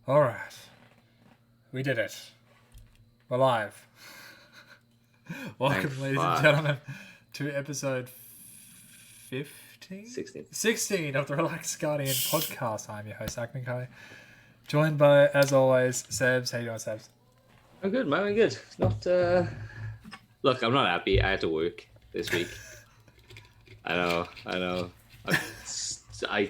All right. We did it. We're live. Welcome, Thank ladies and fuck. gentlemen, to episode 15? 16. 16 of the Relaxed Guardian podcast. I'm your host, Aknikai. Joined by, as always, Sebs. How you doing, Sebs? I'm good, man. I'm good. It's not. Look, I'm not happy. I had to work this week. I know. I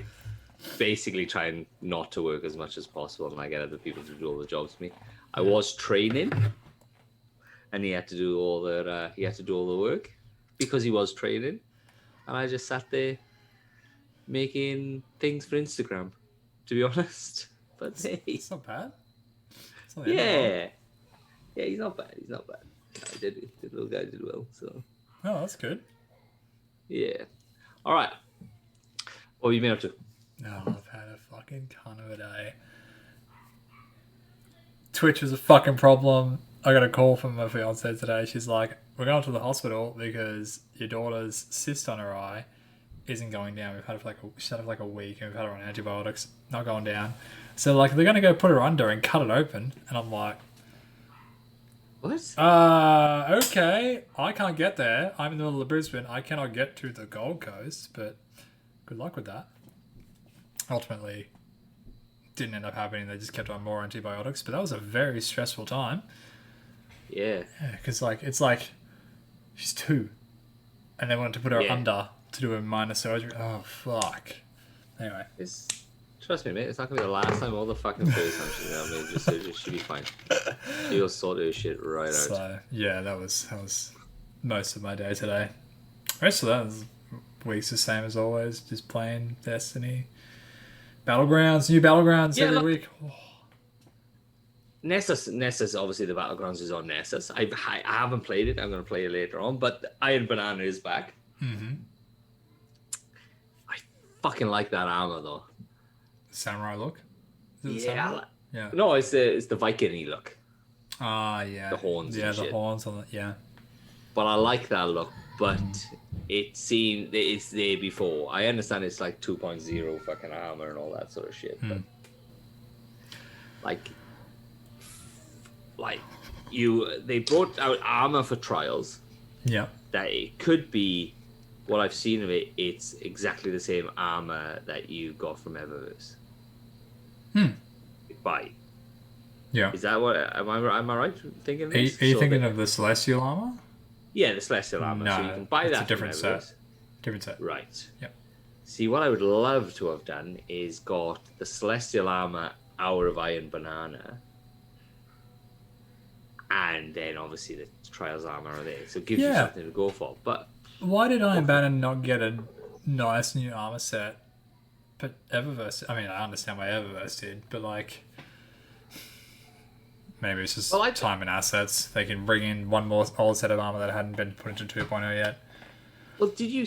basically try not to work as much as possible, and I get other people to do all the jobs for me. I was training, and he had to do all the work because he was training, and I just sat there making things for Instagram. To be honest, but hey, It's not bad. It's not the end of the world. yeah, he's not bad. I did. The little guy did well. So Oh, that's good. yeah. All right. What have you been up to? No, I've had a fucking ton of a day. Twitch was a fucking problem. I got a call from my fiance today. She's like, "We're going to the hospital because your daughter's cyst on her eye isn't going down. We've had it for she's had it for like a week, and we've had her on antibiotics, not going down. So like they're gonna go put her under and cut it open." And I'm like, What? okay, I can't get there. I'm in the middle of Brisbane. I cannot get to the Gold Coast, but good luck with that. Ultimately, didn't end up happening. They just kept on more antibiotics, but that was a very stressful time. Yeah. Yeah, because it's like she's 2, and they wanted to put her Yeah. under to do a minor surgery. Oh fuck. Anyway, Trust me, mate. It's not gonna be the last time or the fucking first time she's out. Mate, just should be fine. She'll sort her shit right out. so yeah, that was most of my day today. Rest of that was week's the same as always, just playing Destiny. Battlegrounds, new Battlegrounds every look- week. Nessus, obviously the Battlegrounds is on Nessus. I haven't played it. I'm gonna play it later on. But Iron Banana is back. Mm-hmm. I fucking like that armor though. Samurai look. Is it the Yeah. samurai? Yeah. No, it's the Viking-y look. Ah, yeah. The horns Yeah, and the shit. horns on it. Yeah. But I like that look. But it's there before. I understand it's like 2.0 fucking armor and all that sort of shit. But they brought out armor for trials Yeah. that it could be. What I've seen of it, it's exactly the same armor that you got from Eververse. Buy. Yeah. Is that what? Am I right thinking Are you, this? are you So thinking that- of the Celestial armor? Yeah, the Celestial armor. No, so you can buy it's that. a different from set. Eververse. Different set. Right. Yep. See, what I would love to have done is got the Celestial armor, Hour of Iron Banana, and then obviously the Trials armor are there. So it gives you Yeah. something to go for. But Why did Iron Banner not get a nice new armor set? But Eververse, I mean, I understand why Eververse did, but like, maybe it's just Well, time and assets. They can bring in one more old set of armor that hadn't been put into 2.0 yet. well, did you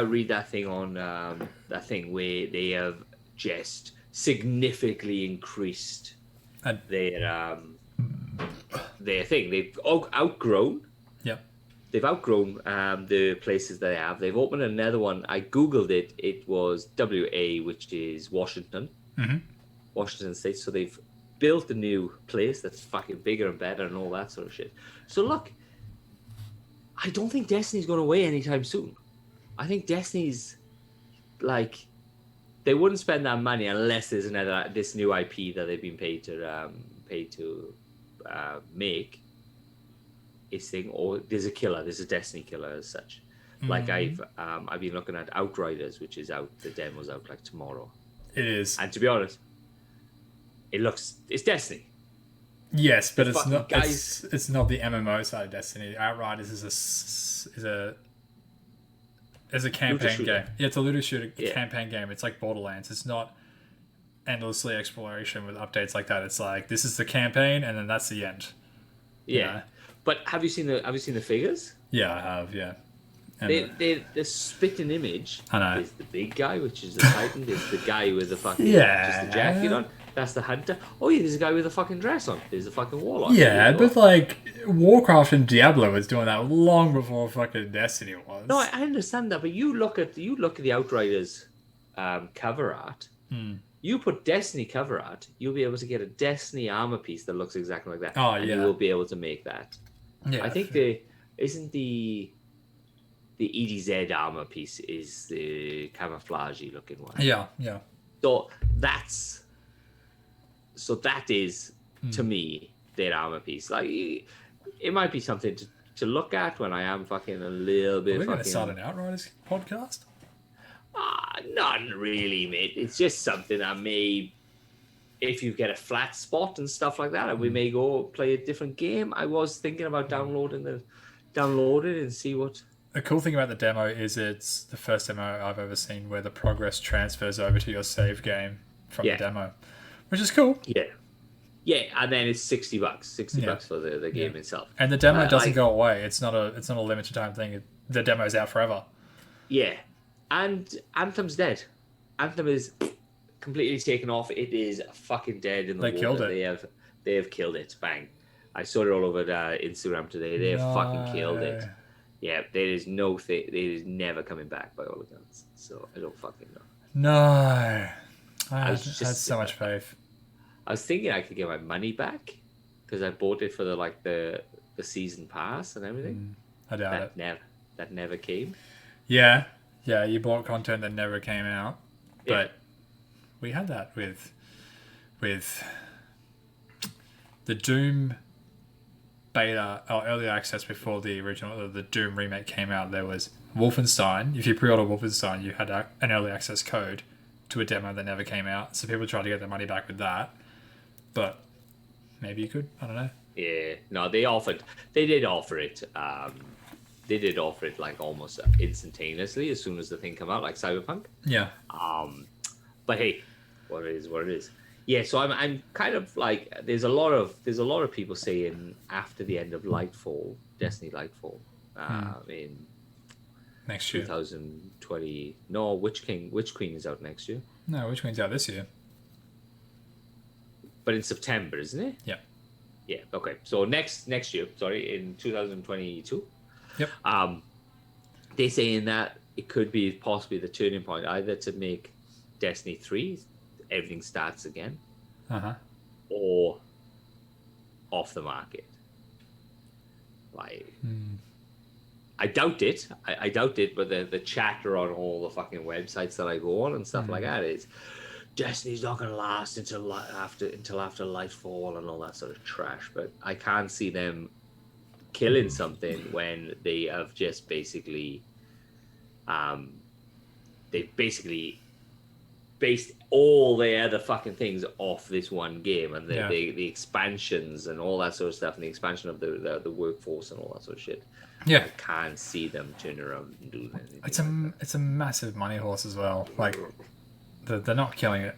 read that thing on that thing where they have just significantly increased And- their thing? They've outgrown. Yep. They've outgrown the places they have. They've opened another one. I googled it. It was WA, which is Washington, Washington State. So they've built a new place that's fucking bigger and better and all that sort of shit. So look, I don't think Destiny's going away anytime soon. I think Destiny's like they wouldn't spend that money unless there's this new IP that they've been paid to make. Is thing, or there's a Destiny killer as such. Like I've been looking at Outriders, which is out. The demo's out like tomorrow. It is. And to be honest, it's Destiny. Yes, but it's fucking not. guys- It's not the MMO side of Destiny. Outriders is a campaign shooter. game. Yeah, it's a looter shooter Yeah. campaign game. It's like Borderlands. It's not endlessly exploration with updates like that. It's like this is the campaign, and then that's the end. Yeah. Yeah. But have you seen the figures? Yeah, I have. Yeah. And The spitting image I know. is the big guy, which is the Titan. There's the guy with the fucking just the jacket on. That's the hunter. Oh yeah, there's a guy with a fucking dress on. There's a fucking warlock. yeah, but like Warcraft and Diablo was doing that long before fucking Destiny was. No, I understand that, but you look at the Outriders cover art. Hmm. You put Destiny cover art, you'll be able to get a Destiny armor piece that looks exactly like that. Oh, and yeah. you will be able to make that. Yeah, I think isn't the EDZ armor piece is the camouflagey looking one. Yeah, yeah. So that is to me their armor piece. Like it might be something to look at when I am fucking a little bit. We're going to fucking start an Outriders podcast. not really, mate. It's just something that may, if you get a flat spot and stuff like that, and we may go play a different game. I was thinking about download it and see what. The cool thing about the demo is it's the first demo I've ever seen where the progress transfers over to your save game from the demo, which is cool. Yeah, and then it's $60, $60 for the game itself. And the demo doesn't go away. It's not a limited time thing. The demo's out forever. Yeah, and Anthem's dead. Anthem is completely taken off. It is fucking dead in the water. Killed it. They have killed it. Bang! I saw it all over Instagram today. They have fucking killed it. Yeah, there is no thing. It is never coming back by all accounts. So I don't fucking know. No, I had so much faith. I was thinking I could get my money back because I bought it for the season pass and everything. I doubt it. That never came. Yeah, you bought content that never came out, but we had that with the Doom beta or early access before the Doom remake came out. There was Wolfenstein. If you pre-order Wolfenstein, you had an early access code to a demo that never came out. So people tried to get their money back with that. But maybe you could. I don't know. Yeah, no, they did offer it. They did offer it like almost instantaneously as soon as the thing came out, like Cyberpunk. Yeah. But hey, what it is. Yeah, so I'm kind of like there's a lot of people saying after the end of Lightfall, Destiny Lightfall, in next year, 2020. No, Witch Queen is out next year. No, Witch Queen's out this year. But in September, isn't it? Yeah. Yeah. Okay. So next year, sorry, in 2022. Yep. They're saying that it could be possibly the turning point, either to make Destiny 3, everything starts again, or off the market. Like, I doubt it. I doubt it, but the chatter on all the fucking websites that I go on and stuff like that is Destiny's not gonna last until after Lightfall and all that sort of trash. But I can't see them killing something when they have just basically based all their other fucking things off this one game, and the expansions and all that sort of stuff, and the expansion of the workforce and all that sort of shit. Yeah, I can't see them turn around and do anything. It's a massive money horse as well. Like they're not killing it.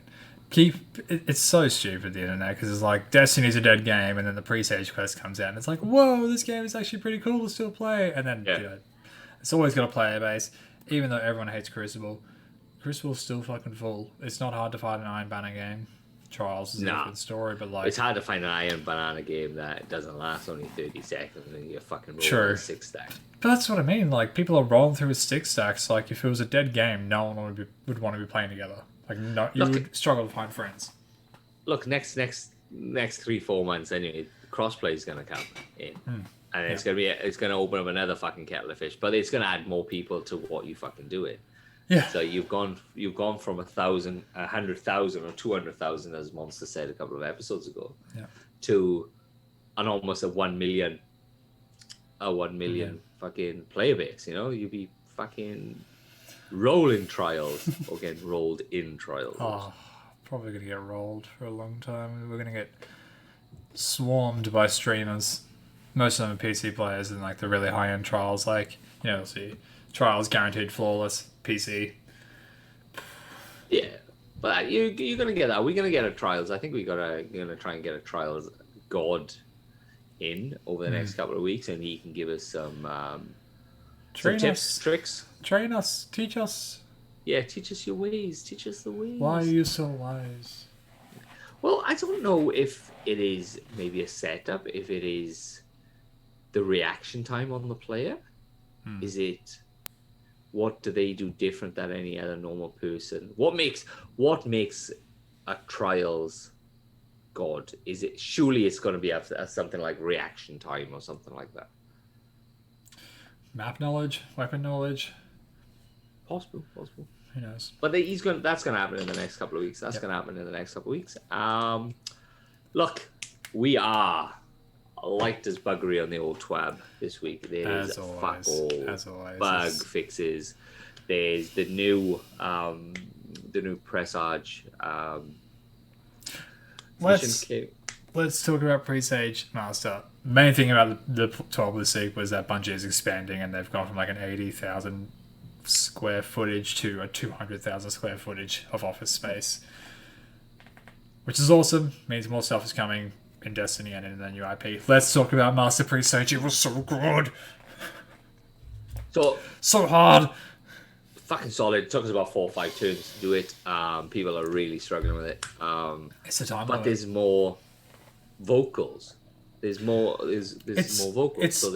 It's so stupid, the internet, because it's like Destiny's a dead game, and then the pre-stage quest comes out, and it's like, whoa, this game is actually pretty cool to still play, and then it's always got a player base, even though everyone hates Crucible. Crucible's still fucking full. It's not hard to find an Iron Banner game. Trials is a different story, but like it's hard to find an Iron Banana game that doesn't last only 30 seconds and you fucking roll a 6-stack. But that's what I mean. Like people are rolling through with 6-stacks. Like if it was a dead game, no one would want to be playing together. Like you would struggle to find friends. Look, next 3-4 months anyway, crossplay is gonna come in, and it's gonna open up another fucking kettle of fish. But it's gonna add more people to what you fucking do it. Yeah. So you've gone from 100,000 or 200,000, as Monster said a couple of episodes ago, to an almost a 1 million fucking player base. You know, you'd be fucking rolling trials or getting rolled in trials. Oh, probably gonna get rolled for a long time. We're gonna get swarmed by streamers. Most of them are PC players and like the really high end trials. Like you'll see trials guaranteed flawless. PC. Yeah, but you're gonna get that. We're gonna get a trials. I think we're gonna try and get a trials god in over the next couple of weeks, and he can give us some tips, tricks. Train us, teach us. Yeah, teach us your ways. Teach us the ways. Why are you so wise? Well, I don't know if it is maybe a setup. If it is the reaction time on the player, is it what do they do different than any other normal person? What makes a trials god? Is it surely it's going to be something like reaction time or something like that? Map knowledge, weapon knowledge. Possible. Who knows? But that's gonna happen in the next couple of weeks. That's gonna happen in the next couple of weeks. Look, we are light as buggery on the old twab this week. There's fuck all bug fixes. There's the new Presage. Let's talk about Presage Master. Main thing about the 12 this week was that Bungie is expanding, and they've gone from like an 80,000 square footage to a 200,000 square footage of office space, which is awesome. Means more stuff is coming in Destiny and in the new IP. Let's talk about Master Presage. It was so good, so hard, fucking solid. It took us about 4 or 5 turns to do it. People are really struggling with it. It's a time, but there's more vocals. There's more vocals. So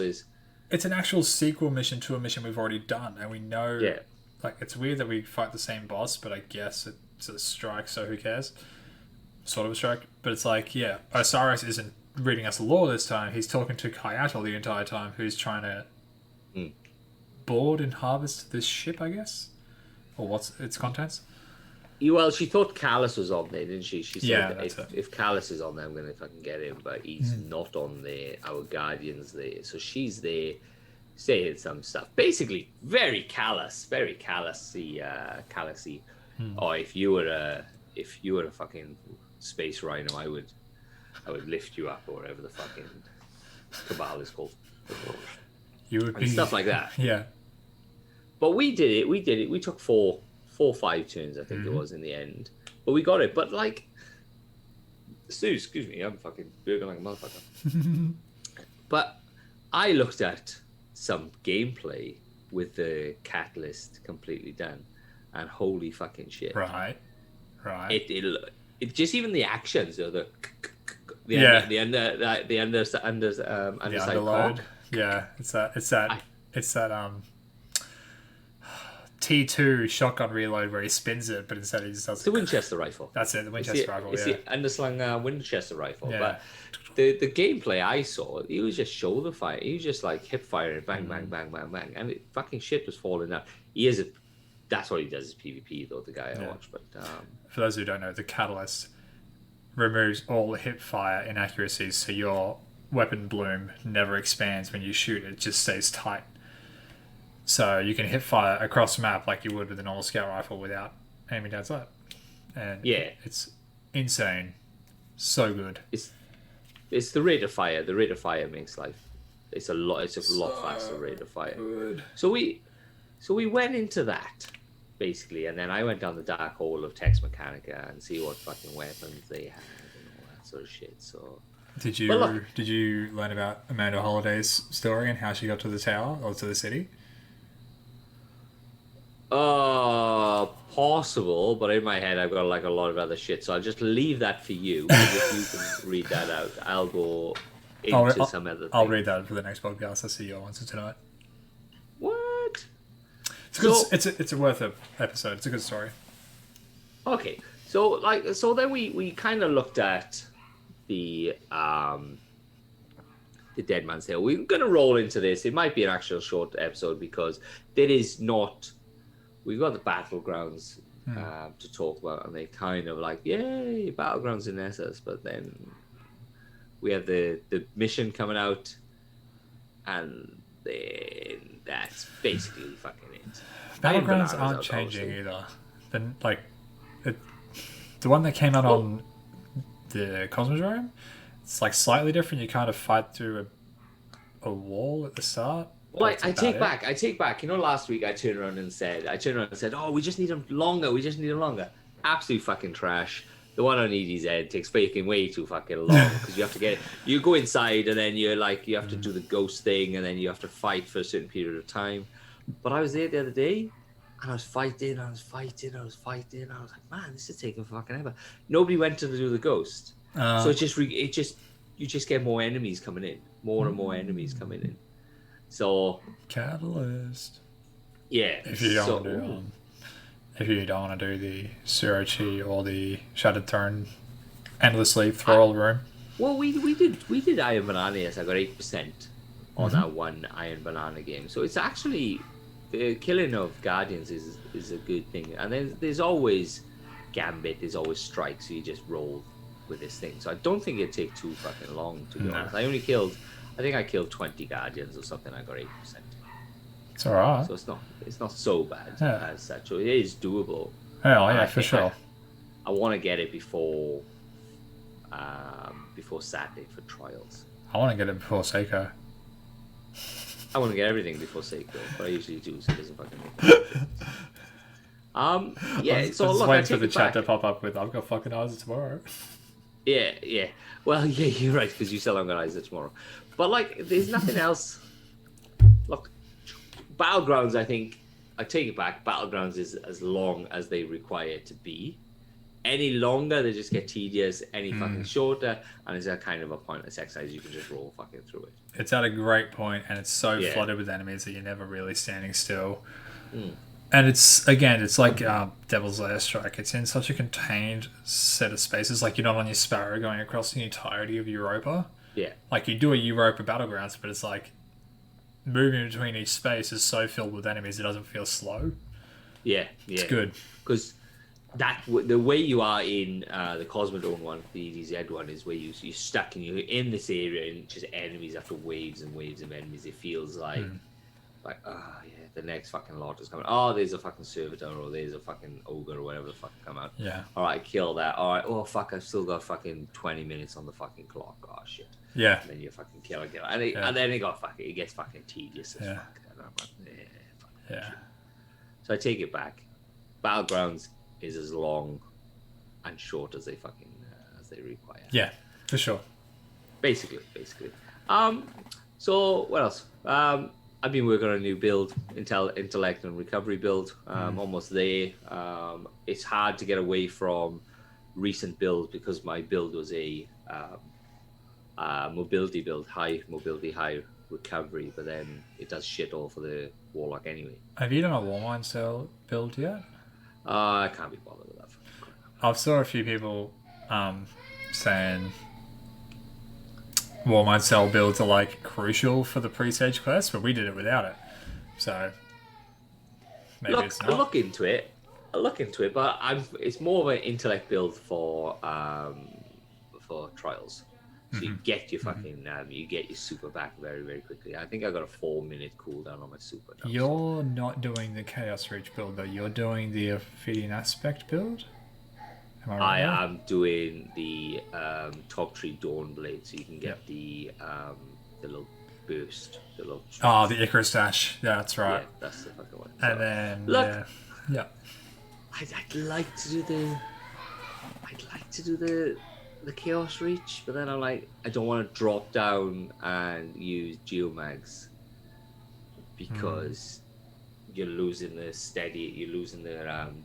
it's an actual sequel mission to a mission we've already done, and we know. Yeah. Like, it's weird that we fight the same boss, but I guess it's a strike, so who cares? Sort of a strike, but it's like, yeah, Osiris isn't reading us lore this time. He's talking to Kyatal the entire time, who's trying to board and harvest this ship, I guess, or what's its contents. Well, she thought Callus was on there, didn't she? She said, yeah, if Callus is on there, I'm going to fucking get him, but he's not on there. Our Guardian's there. So she's there saying some stuff. Basically, very Callusy. Or if you were a fucking space rhino, I would lift you up, or whatever the fucking cabal is called. You would be... stuff like that. Yeah. But we did it. We took 4 or 5 turns, I think it was in the end. But we got it. But like, Stu, excuse me, I'm fucking burgling like a motherfucker. But I looked at some gameplay with the catalyst completely done, and holy fucking shit! Right. It just even the actions or the underload. Yeah, it's that T2 shotgun reload where he spins it, but instead he just does the Winchester rifle. That's it, the Winchester rifle. It's the underslung Winchester rifle. Yeah. But the gameplay I saw, he was just shoulder fire. He was just like hip firing, bang, bang, bang, bang, bang, and fucking shit was falling out. That's what he does is PvP though. The guy I watch, but for those who don't know, the catalyst removes all hip fire inaccuracies, so your weapon bloom never expands when you shoot. It just stays tight. So you can hip fire across the map like you would with a normal scout rifle without aiming down sight. And it's insane. So good. It's the rate of fire. The rate of fire makes life. It's a lot faster rate of fire. Good. So we went into that basically, and then I went down the dark hole of Tex Mechanica and see what fucking weapons they had and all that sort of shit. So did you learn about Amanda Holliday's story and how she got to the tower or to the city? Possible, but in my head I've got like a lot of other shit, so I'll just leave that for you. If you can read that out, I'll go into some other thing. I'll read that for the next podcast. I'll see your answer tonight. What? It's a worth of episode. It's a good story. Okay, so then we kind of looked at the Dead Man's Tale. We're gonna roll into this. It might be an actual short episode because there is not. We've got the Battlegrounds to talk about, and they kind of like, yay, Battlegrounds in Essos, but then we have the mission coming out, and then that's basically fucking it. Battlegrounds aren't changing either. Then the one that came out on the Cosmodrome, it's like slightly different. You kind of fight through a wall at the start. Well, I take back. You know, last week I turned around and said, oh, we just need them longer. Absolute fucking trash. The one on EDZ takes fucking way too fucking long because you have to you go inside and then you have to do the ghost thing and then you have to fight for a certain period of time. But I was there the other day and I was fighting. I was like, man, this is taking fucking ever. Nobody went to do the ghost. So you just get more enemies coming in. More and more enemies coming in. So Catalyst. Yeah. If you don't So want to do if you don't want to do the Surochi or the Shattered Throne endlessly through all the room. well, we did Iron Banana. Yes, I got 8% on Mhm. that one Iron Banana game. So it's actually the killing of Guardians is a good thing. And then there's always Gambit. There's always Strike. So you just roll with this thing. So I don't think it'd take too fucking long to be No. honest. I think I killed 20 Guardians or something. I got 8%. It's alright. So it's not so bad Yeah. as such. So it is doable. Hell yeah, I for think sure. I want to get it before Saturday for trials. I want to get it before Seiko. I want to get everything before Seiko, but I usually do, so it doesn't fucking make any difference. Yeah. I So was look, I waiting for take the it chat back. to pop up with "I've got fucking eyes tomorrow." Yeah. Well, yeah, you're right because you still haven't got Isaac tomorrow. But like, there's nothing else. Look, Battlegrounds. I think I take it back. Battlegrounds is as long as they require it to be. Any longer, they just get tedious. Any fucking shorter, and it's a kind of a pointless exercise. You can just roll fucking through it. It's at a great point, and it's so Yeah. flooded with enemies that you're never really standing still. Mm. And it's like Devil's Airstrike. It's in such a contained set of spaces. Like you're not on your Sparrow going across the entirety of Europa. Yeah. Like you do a Europa Battlegrounds, but it's like moving between each space is so filled with enemies it doesn't feel slow. Yeah. It's good. Because the way you are in the Cosmodrome one, the EDZ one, is where you're stuck and you're in this area and just enemies after waves and waves of enemies. It feels like the next fucking lot is coming. Oh, there's a fucking servitor or there's a fucking ogre or whatever the fuck come out. Yeah. All right, kill that. All right. Oh fuck, I've still got fucking 20 minutes on the fucking clock. Oh shit. Yeah. And then you fucking kill and and then it gets fucking tedious as fuck. And I'm like, fuck that shit. So I take it back. Battlegrounds is as long and short as they fucking as they require. Yeah, for sure. Basically. So what else? I've been working on a new build, intellect and recovery build. Almost there. It's hard to get away from recent builds because my build was a mobility build, high mobility, high recovery, but then it does shit all for the warlock anyway. Have you done a Warmind cell build yet? I can't be bothered with that. I've saw a few people saying Warmind cell builds are like crucial for the pre-stage quest, but we did it without it. So maybe it's not. I'll look into it, but it's more of an intellect build for trials. So you get your fucking you get your super back very, very quickly. I think I got a 4-minute cooldown on my super now. You're not doing the Chaos Reach build though. You're doing the Ophidian Aspect build. Am I right? I am doing the top tree Dawn Blade, so you can get the little burst, the little. Oh, the Icarus Dash. Yeah, that's right. Yeah, that's the fucking one. And then look, yeah. I'd like to do the Chaos Reach, but then I'm like, I don't want to drop down and use Geomags because you're losing the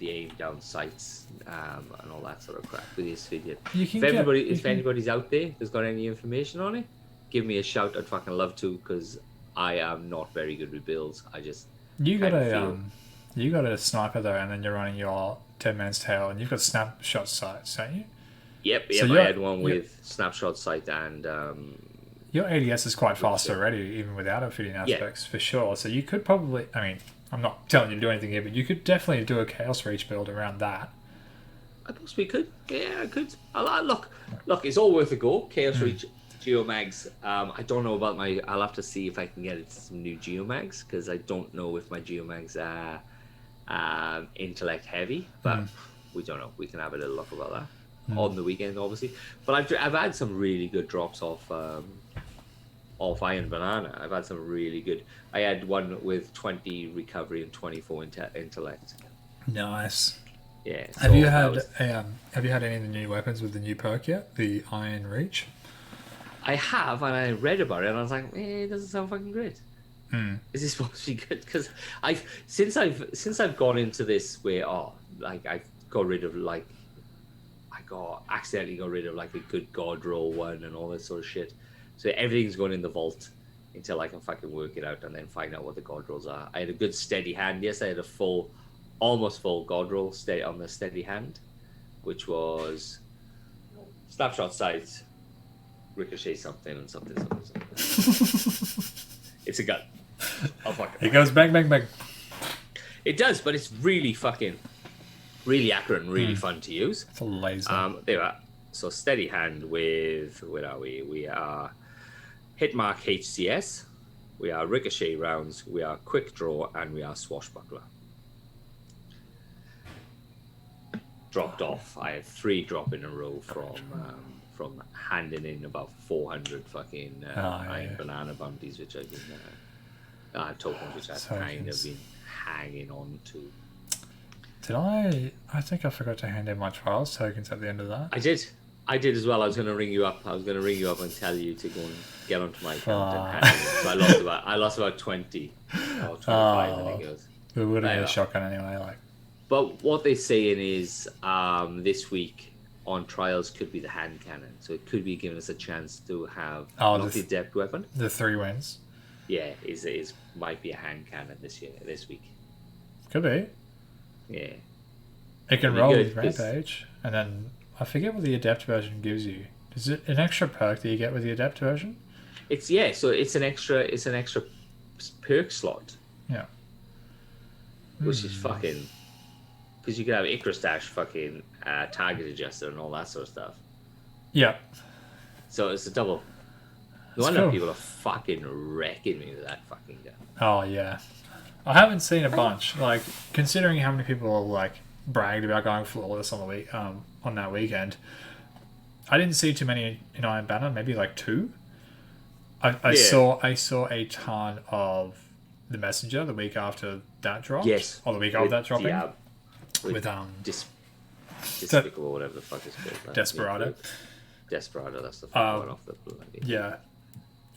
aim down sights and all that sort of crap with this video. If anybody's out there that's got any information on it, give me a shout. I'd fucking love to because I am not very good with builds. You got a sniper though, and then you're running your 10 man's tail, and you've got snapshot sights, don't you? Yep. So I had one with snapshot sight and. Your ADS is quite fast already, even without Ophidian Aspects, for sure. So you could probably, I mean, I'm not telling you to do anything here, but you could definitely do a Chaos Reach build around that. I possibly could. Yeah, I could. Look, it's all worth a go. Chaos Reach, Geomags. I don't know about I'll have to see if I can get some new Geomags because I don't know if my Geomags are intellect heavy, but we don't know. We can have a little look about that on the weekend, obviously. But I've had some really good drops off Iron Banana. I've had some really good. I had one with 20 recovery and 24 intellect. Nice. Yeah. Have you had any of the new weapons with the new perk yet? The Iron Reach? I have, and I read about it, and I was like, it doesn't sound fucking great. Is this supposed to be good? Because since I've gone into this where I've got rid of accidentally got rid of like a good god roll one and all that sort of shit. So everything's going in the vault. until I can fucking work it out and then find out what the god rolls are. I had a good steady hand. Yes, I had a full, almost full god roll on the steady hand, which was snapshot sights, ricochet something and something. It's a gun. I'll fucking. It goes bang, bang, bang. It does, but it's really fucking, really accurate and really fun to use. It's a laser. There we are. So steady hand with, where are we? We are Hitmark HCS, we are Ricochet rounds, we are Quick Draw, and we are Swashbuckler. Dropped off. I had 3 drop in a row from handing in about 400 fucking Iron Banana bounties, which I've been tokens which I've kind of been hanging on to. Did I think I forgot to hand in my trials tokens at the end of that. I did as well. I was going to ring you up. and tell you to go and get onto my account and hand it. So I lost about 20 or 25, I think it was. We would have been a shotgun anyway. Like, but what they're saying is this week on trials could be the hand cannon, so it could be giving us a chance to have not the adept weapon. The 3 wins. Yeah, is might be a hand cannon this week. Could be. Yeah. It can roll with Rampage, and then I forget what the adept version gives you. Is it an extra perk that you get with the adept version? So it's an extra perk slot. Yeah. Which is fucking, because you can have Icarus Dash, fucking target adjuster and all that sort of stuff. Yeah. So it's a double. No wonder people are fucking wrecking me with that fucking gun. Oh yeah. I haven't seen a bunch. Like, considering how many people like bragged about going flawless on the week on that weekend, I didn't see too many in Iron Banner. Maybe like 2. I saw a ton of the Messenger the week after that dropped. Yes, or the week of that dropping. Yeah, with Despicable, whatever the fuck it's called. Desperado. Desperado. That's the fucking one off the bloody. Yeah.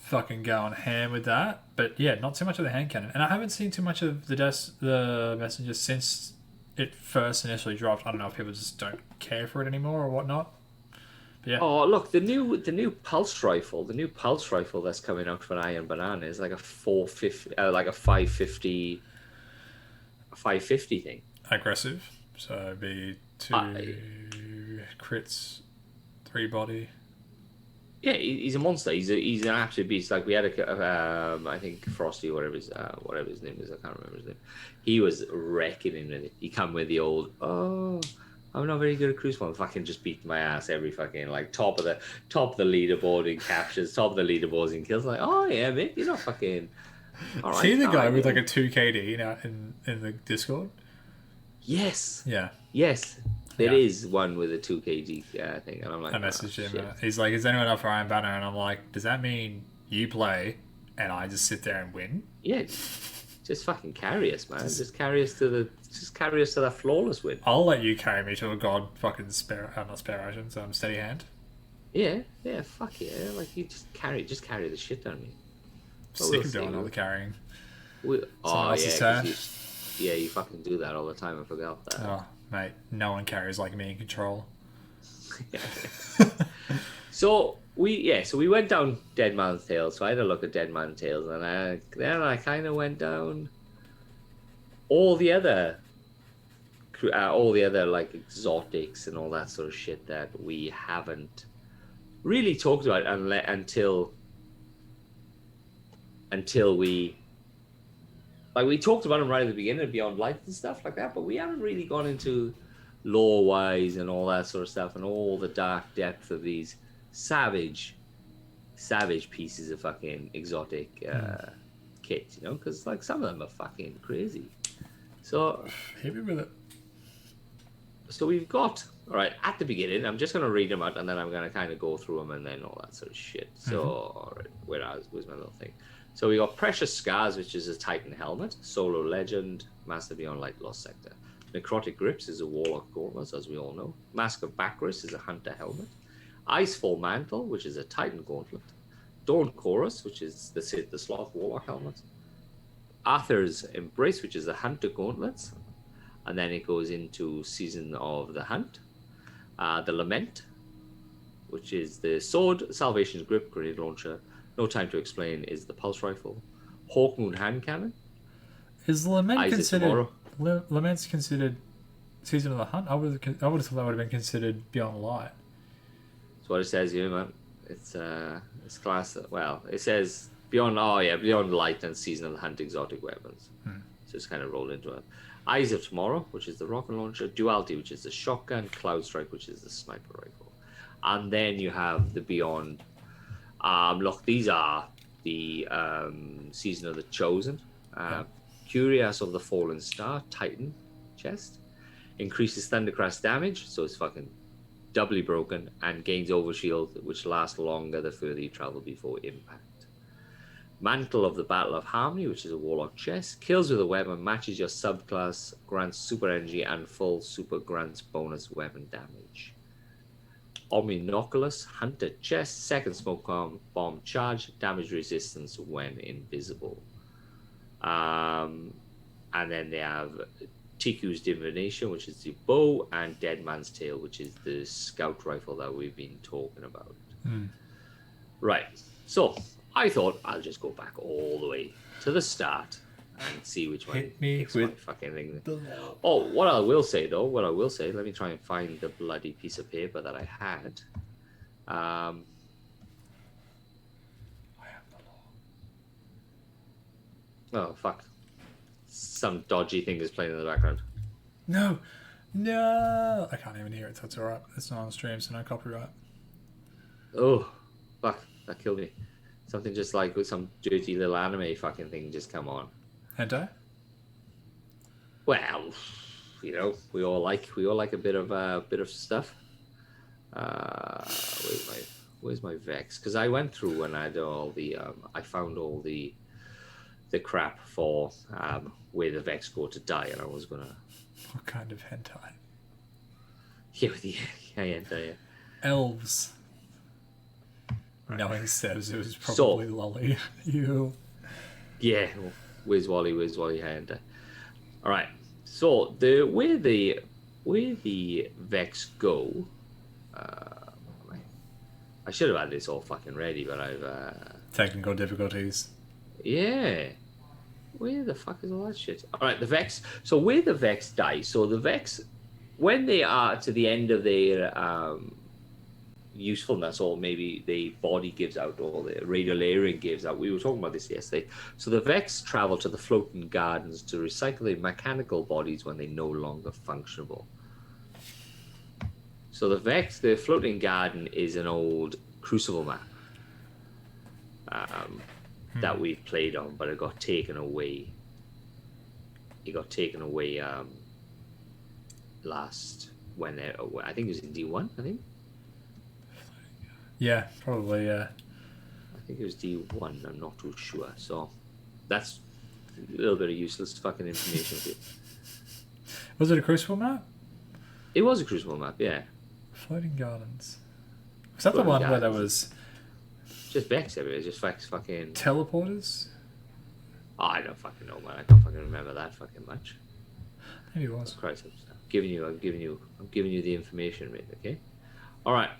Fucking going ham with that, but yeah, not too much of the hand cannon, and I haven't seen too much of the Messenger since it first initially dropped. I don't know if people just don't care for it anymore or whatnot. But yeah. Oh look, the new pulse rifle, that's coming out for Iron Banana is like a 450, like a 550 thing. Aggressive, so it'd be 2 crits, 3 body. Yeah, he's a monster. He's an absolute beast. Like we had I think Frosty, whatever his name is, I can't remember his name. He was wrecking him with it. He come with the old, I'm not very good at cruise one. Fucking just beat my ass every fucking like top of the leaderboard in captures, top of the leaderboards in kills. Like, oh yeah, mate, you're not fucking. All right, see the guy with like a 2 KD now in the Discord. Yes. Yeah. Yes. There is one with a 2 kg thing, and I'm like, I messaged him. He's like, "Is anyone up for Iron Banner?" And I'm like, "Does that mean you play and I just sit there and win?" Yeah, just fucking carry us, man. Just carry us to that flawless win. I'll let you carry me to a god fucking not spare rations, steady hand. Yeah, fuck yeah. Like you just carry the shit out of me. Sick of doing all the carrying. You fucking do that all the time. I forgot that. Oh, mate, no one carries like me in control. So we went down Dead Man's Tales. So I had a look at Dead Man's Tales, and then I kind of went down all the other like exotics and all that sort of shit that we haven't really talked about until we. Like, we talked about them right at the beginning of Beyond Light and stuff like that, but we haven't really gone into lore-wise and all that sort of stuff and all the dark depth of these savage pieces of fucking exotic kit, you know? Because, like, some of them are fucking crazy. So... Hit me with it. So we've got... All right, at the beginning, I'm just going to read them out, and then I'm going to kind of go through them and then all that sort of shit. So, all right, where's my little thing? So we got Precious Scars, which is a Titan helmet. Solo Legend, Master Beyond Light, Lost Sector. Necrotic Grips is a Warlock Gauntlet, as we all know. Mask of Bacchus is a Hunter helmet. Icefall Mantle, which is a Titan Gauntlet. Dawn Chorus, which is the Sloth Warlock helmet. Arthur's Embrace, which is a Hunter Gauntlet. And then it goes into Season of the Hunt. The Lament, which is the Sword, Salvation's Grip, Grenade Launcher. No Time to Explain is the pulse rifle. Hawkmoon hand cannon. Is Lament Eyes of considered? Tomorrow. Lament's considered Season of the Hunt. I would have thought that would have been considered Beyond Light. That's what it says here, man. It's class. Well, it says Beyond. Oh yeah, Beyond Light and Season of the Hunt exotic weapons. So it's kind of rolled into it. Eyes of Tomorrow, which is the rocket launcher. Duality, which is the shotgun. Cloud Strike, which is the sniper rifle. And then you have the Beyond. Look, these are the Season of the Chosen. Curious of the Fallen Star, Titan chest. Increases Thundercrash damage, so it's fucking doubly broken, and gains Overshield, which lasts longer the further you travel before impact. Mantle of the Battle of Harmony, which is a Warlock chest. Kills with a weapon, matches your subclass, grants super energy, and full super grants bonus weapon damage. Omninoculus Hunter chest, second smoke bomb charge, damage resistance when invisible. And then they have Tiku's Divination, which is the bow, and Dead Man's Tale, which is the scout rifle that we've been talking about. Right, so I thought I'll just go back all the way to the start and see which one Hit me is with my fucking thing. the- Oh, what I will say, let me try and find the bloody piece of paper that I had. I am the law. Oh, fuck. Some dodgy thing is playing in the background. No, no, I can't even hear it. So it's alright. It's not on stream, so no copyright. Oh, fuck. That killed me. Something just like with some dirty little anime fucking thing just come on. Hentai? Well, you know, we all like a bit of stuff. Where's my Vex? Because I went through and I did all the I found all the crap for where the Vex go to die, and I was gonna What kind of hentai? with the hentai. Elves. Knowing says it was probably Lolly. You. Yeah, where's Wally hentai. All right. So where the Vex go, I should have had this all fucking ready, but I've Technical difficulties. yeah. Where the fuck is all that shit? All right, the Vex. So where the Vex die? So the Vex, when they are to the end of their usefulness, or maybe the body gives out, or the radial layering gives out. We were talking about this yesterday. So the Vex travel to the floating gardens to recycle their mechanical bodies when they're no longer functionable. So the Vex, the floating garden, is an old Crucible map that we played on, but it got taken away. It got taken away last when I think it was in D1. I think. Yeah, probably, yeah. I think it was D1. I'm not too sure. So that's a little bit of useless fucking information for you. Was it a Crucible map? It was a Crucible map, yeah. Floating Gardens. Was that Floating the one where there Gardens. was Just Vex everywhere. Just Vex fucking. teleporters? Oh, I don't fucking know, man. I can't fucking remember that fucking much. Maybe it was. Christ, I'm giving you the information, mate. Okay. All right.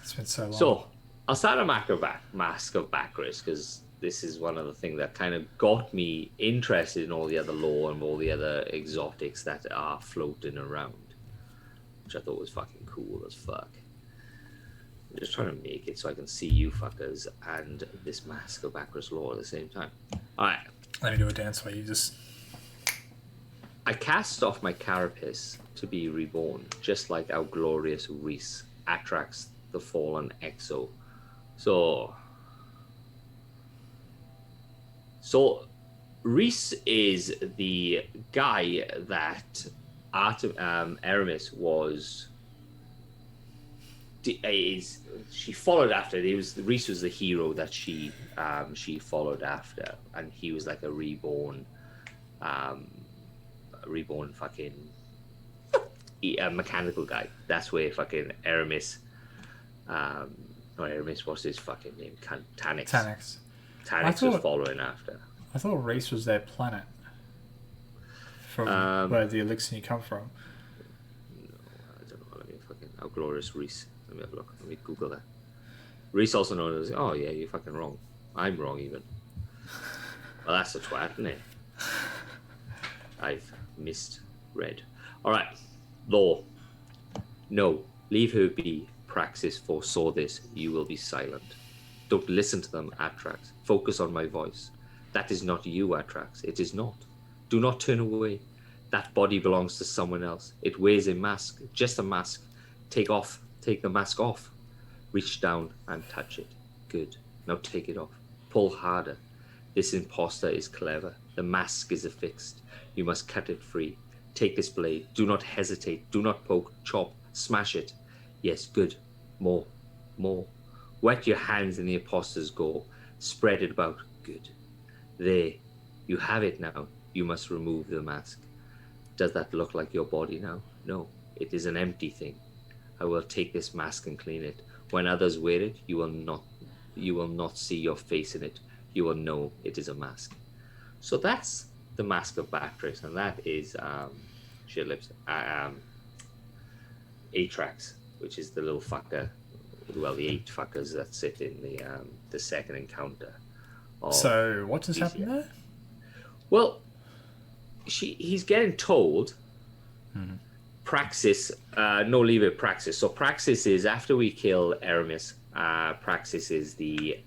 It's been so long. So I'll start a Mask of Bacchus, because this is one of the things that kind of got me interested in all the other lore and all the other exotics that are floating around, which I thought was fucking cool as fuck. I'm just trying to make it so I can see you fuckers and this Mask of Bacchus lore at the same time. All right. Let me do a dance where you just... I cast off my carapace to be reborn, just like our glorious Reese attracts the fallen Exo. So Reese is the guy that Aramis was. She followed after. Reese was the hero that she followed after, and he was like a reborn fucking mechanical guy. That's where fucking Aramis. Not Aramis. What's his fucking name? Tanix. Tanix was following after. I thought Reese was their planet. From where the elixir come from. No, I don't know. Let me fucking. How glorious Reese. Let me have a look. Let me Google that. Reese also known as, oh yeah, you're fucking wrong. I'm wrong even. Well, that's a twat, isn't it? I've misread. All right, Law. No, leave her be. Praxis foresaw this. You will be silent. Don't listen to them, Atrax. Focus on my voice. That is not you, Atrax. It is not. Do not turn away. That body belongs to someone else. It wears a mask, just a mask. Take the mask off. Reach down and touch it. Good. Now take it off. Pull harder. This imposter is clever. The mask is affixed. You must cut it free. Take this blade. Do not hesitate. Do not poke. Chop. Smash it. Yes, good. More. More. Wet your hands in the imposter's gore. Spread it about. Good. There. You have it now. You must remove the mask. Does that look like your body now? No. It is an empty thing. I will take this mask and clean it. When others wear it, you will not see your face in it. You will know it is a mask. So that's the Mask of Bactrix, and that is Atrax, which is the little fucker, well, the 8 fuckers that sit in the second encounter. So what just happened there? Well, he's getting told Praxis, no, leave it Praxis. So Praxis is, after we kill Aramis, Praxis is the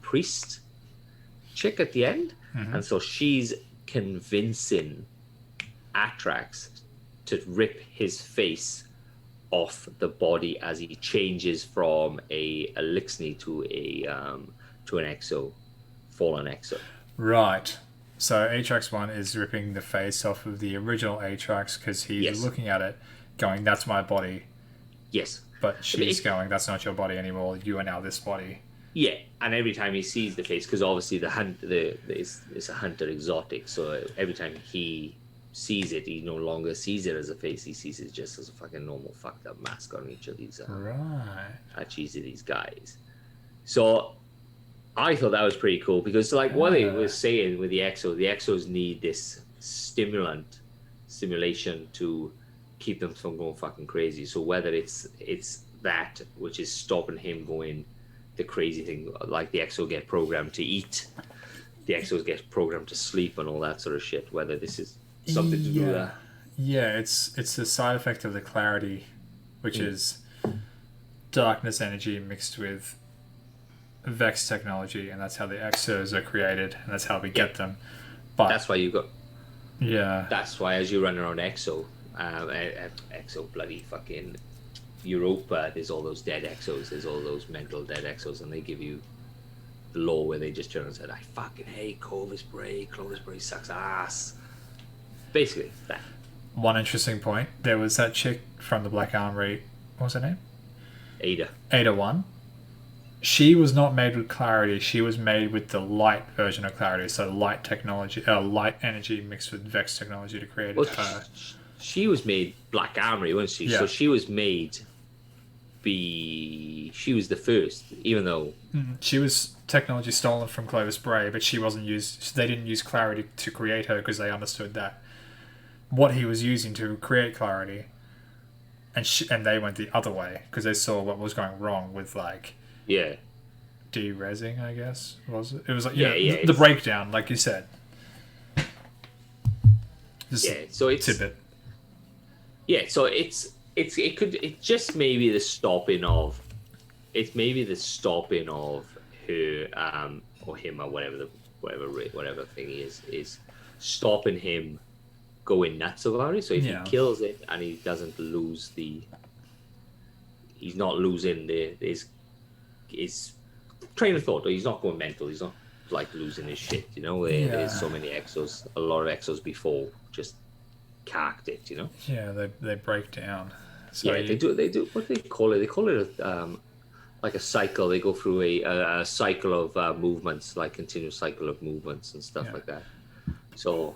priest chick at the end. And so she's convincing Atrax to rip his face off the body as he changes from a Elixni to an Exo, fallen Exo. Right. So Atrax 1 is ripping the face off of the original Atrax because he's looking at it going, that's my body. Yes. But she's going, that's not your body anymore. You are now this body. Yeah, and every time he sees the face, because obviously it's a hunter exotic, so every time he sees it, he no longer sees it as a face. He sees it just as a fucking normal fucked up mask on each of these these guys. So I thought that was pretty cool because, like, what they were saying with the Exos need this stimulation to keep them from going fucking crazy. So whether it's that which is stopping him going the crazy thing, like the Exo get programmed to eat, the Exos get programmed to sleep, and all that sort of shit. Whether this is something to do with that. Yeah, it's a side effect of the clarity, which is darkness energy mixed with Vex technology, and that's how the Exos are created, and that's how we get them. But that's why you got. Yeah. That's why as you run around Exo, bloody fucking Europa, there's all those dead Exos, there's all those mental dead Exos, and they give you the law where they just turn and said, I fucking hate Clovis Bray sucks ass. Basically, that. One interesting point, there was that chick from the Black Armory, what was her name? Ada 1. She was not made with clarity, she was made with the light version of clarity, so light technology, light energy mixed with Vex technology to create her. She was made Black Armory, wasn't she? Yeah. So she was made she was the first, even though she was technology stolen from Clovis Bray, but she wasn't used. They didn't use clarity to create her because they understood that what he was using to create clarity, and they went the other way because they saw what was going wrong with de-resing, I guess was it? It was like the breakdown, like you said. So it's tidbit. Yeah, so it's just maybe the stopping of her or him or whatever thing he is stopping him going nuts about it. So if he kills it and he doesn't lose he's not losing his train of thought, or he's not going mental, he's not like losing his shit, you know. There's so many Exos, a lot of Exos before just carked it, you know. Yeah, they break down. So they do. What do they call it? They call it like a cycle. They go through a cycle of movements, like continuous cycle of movements and stuff like that. So,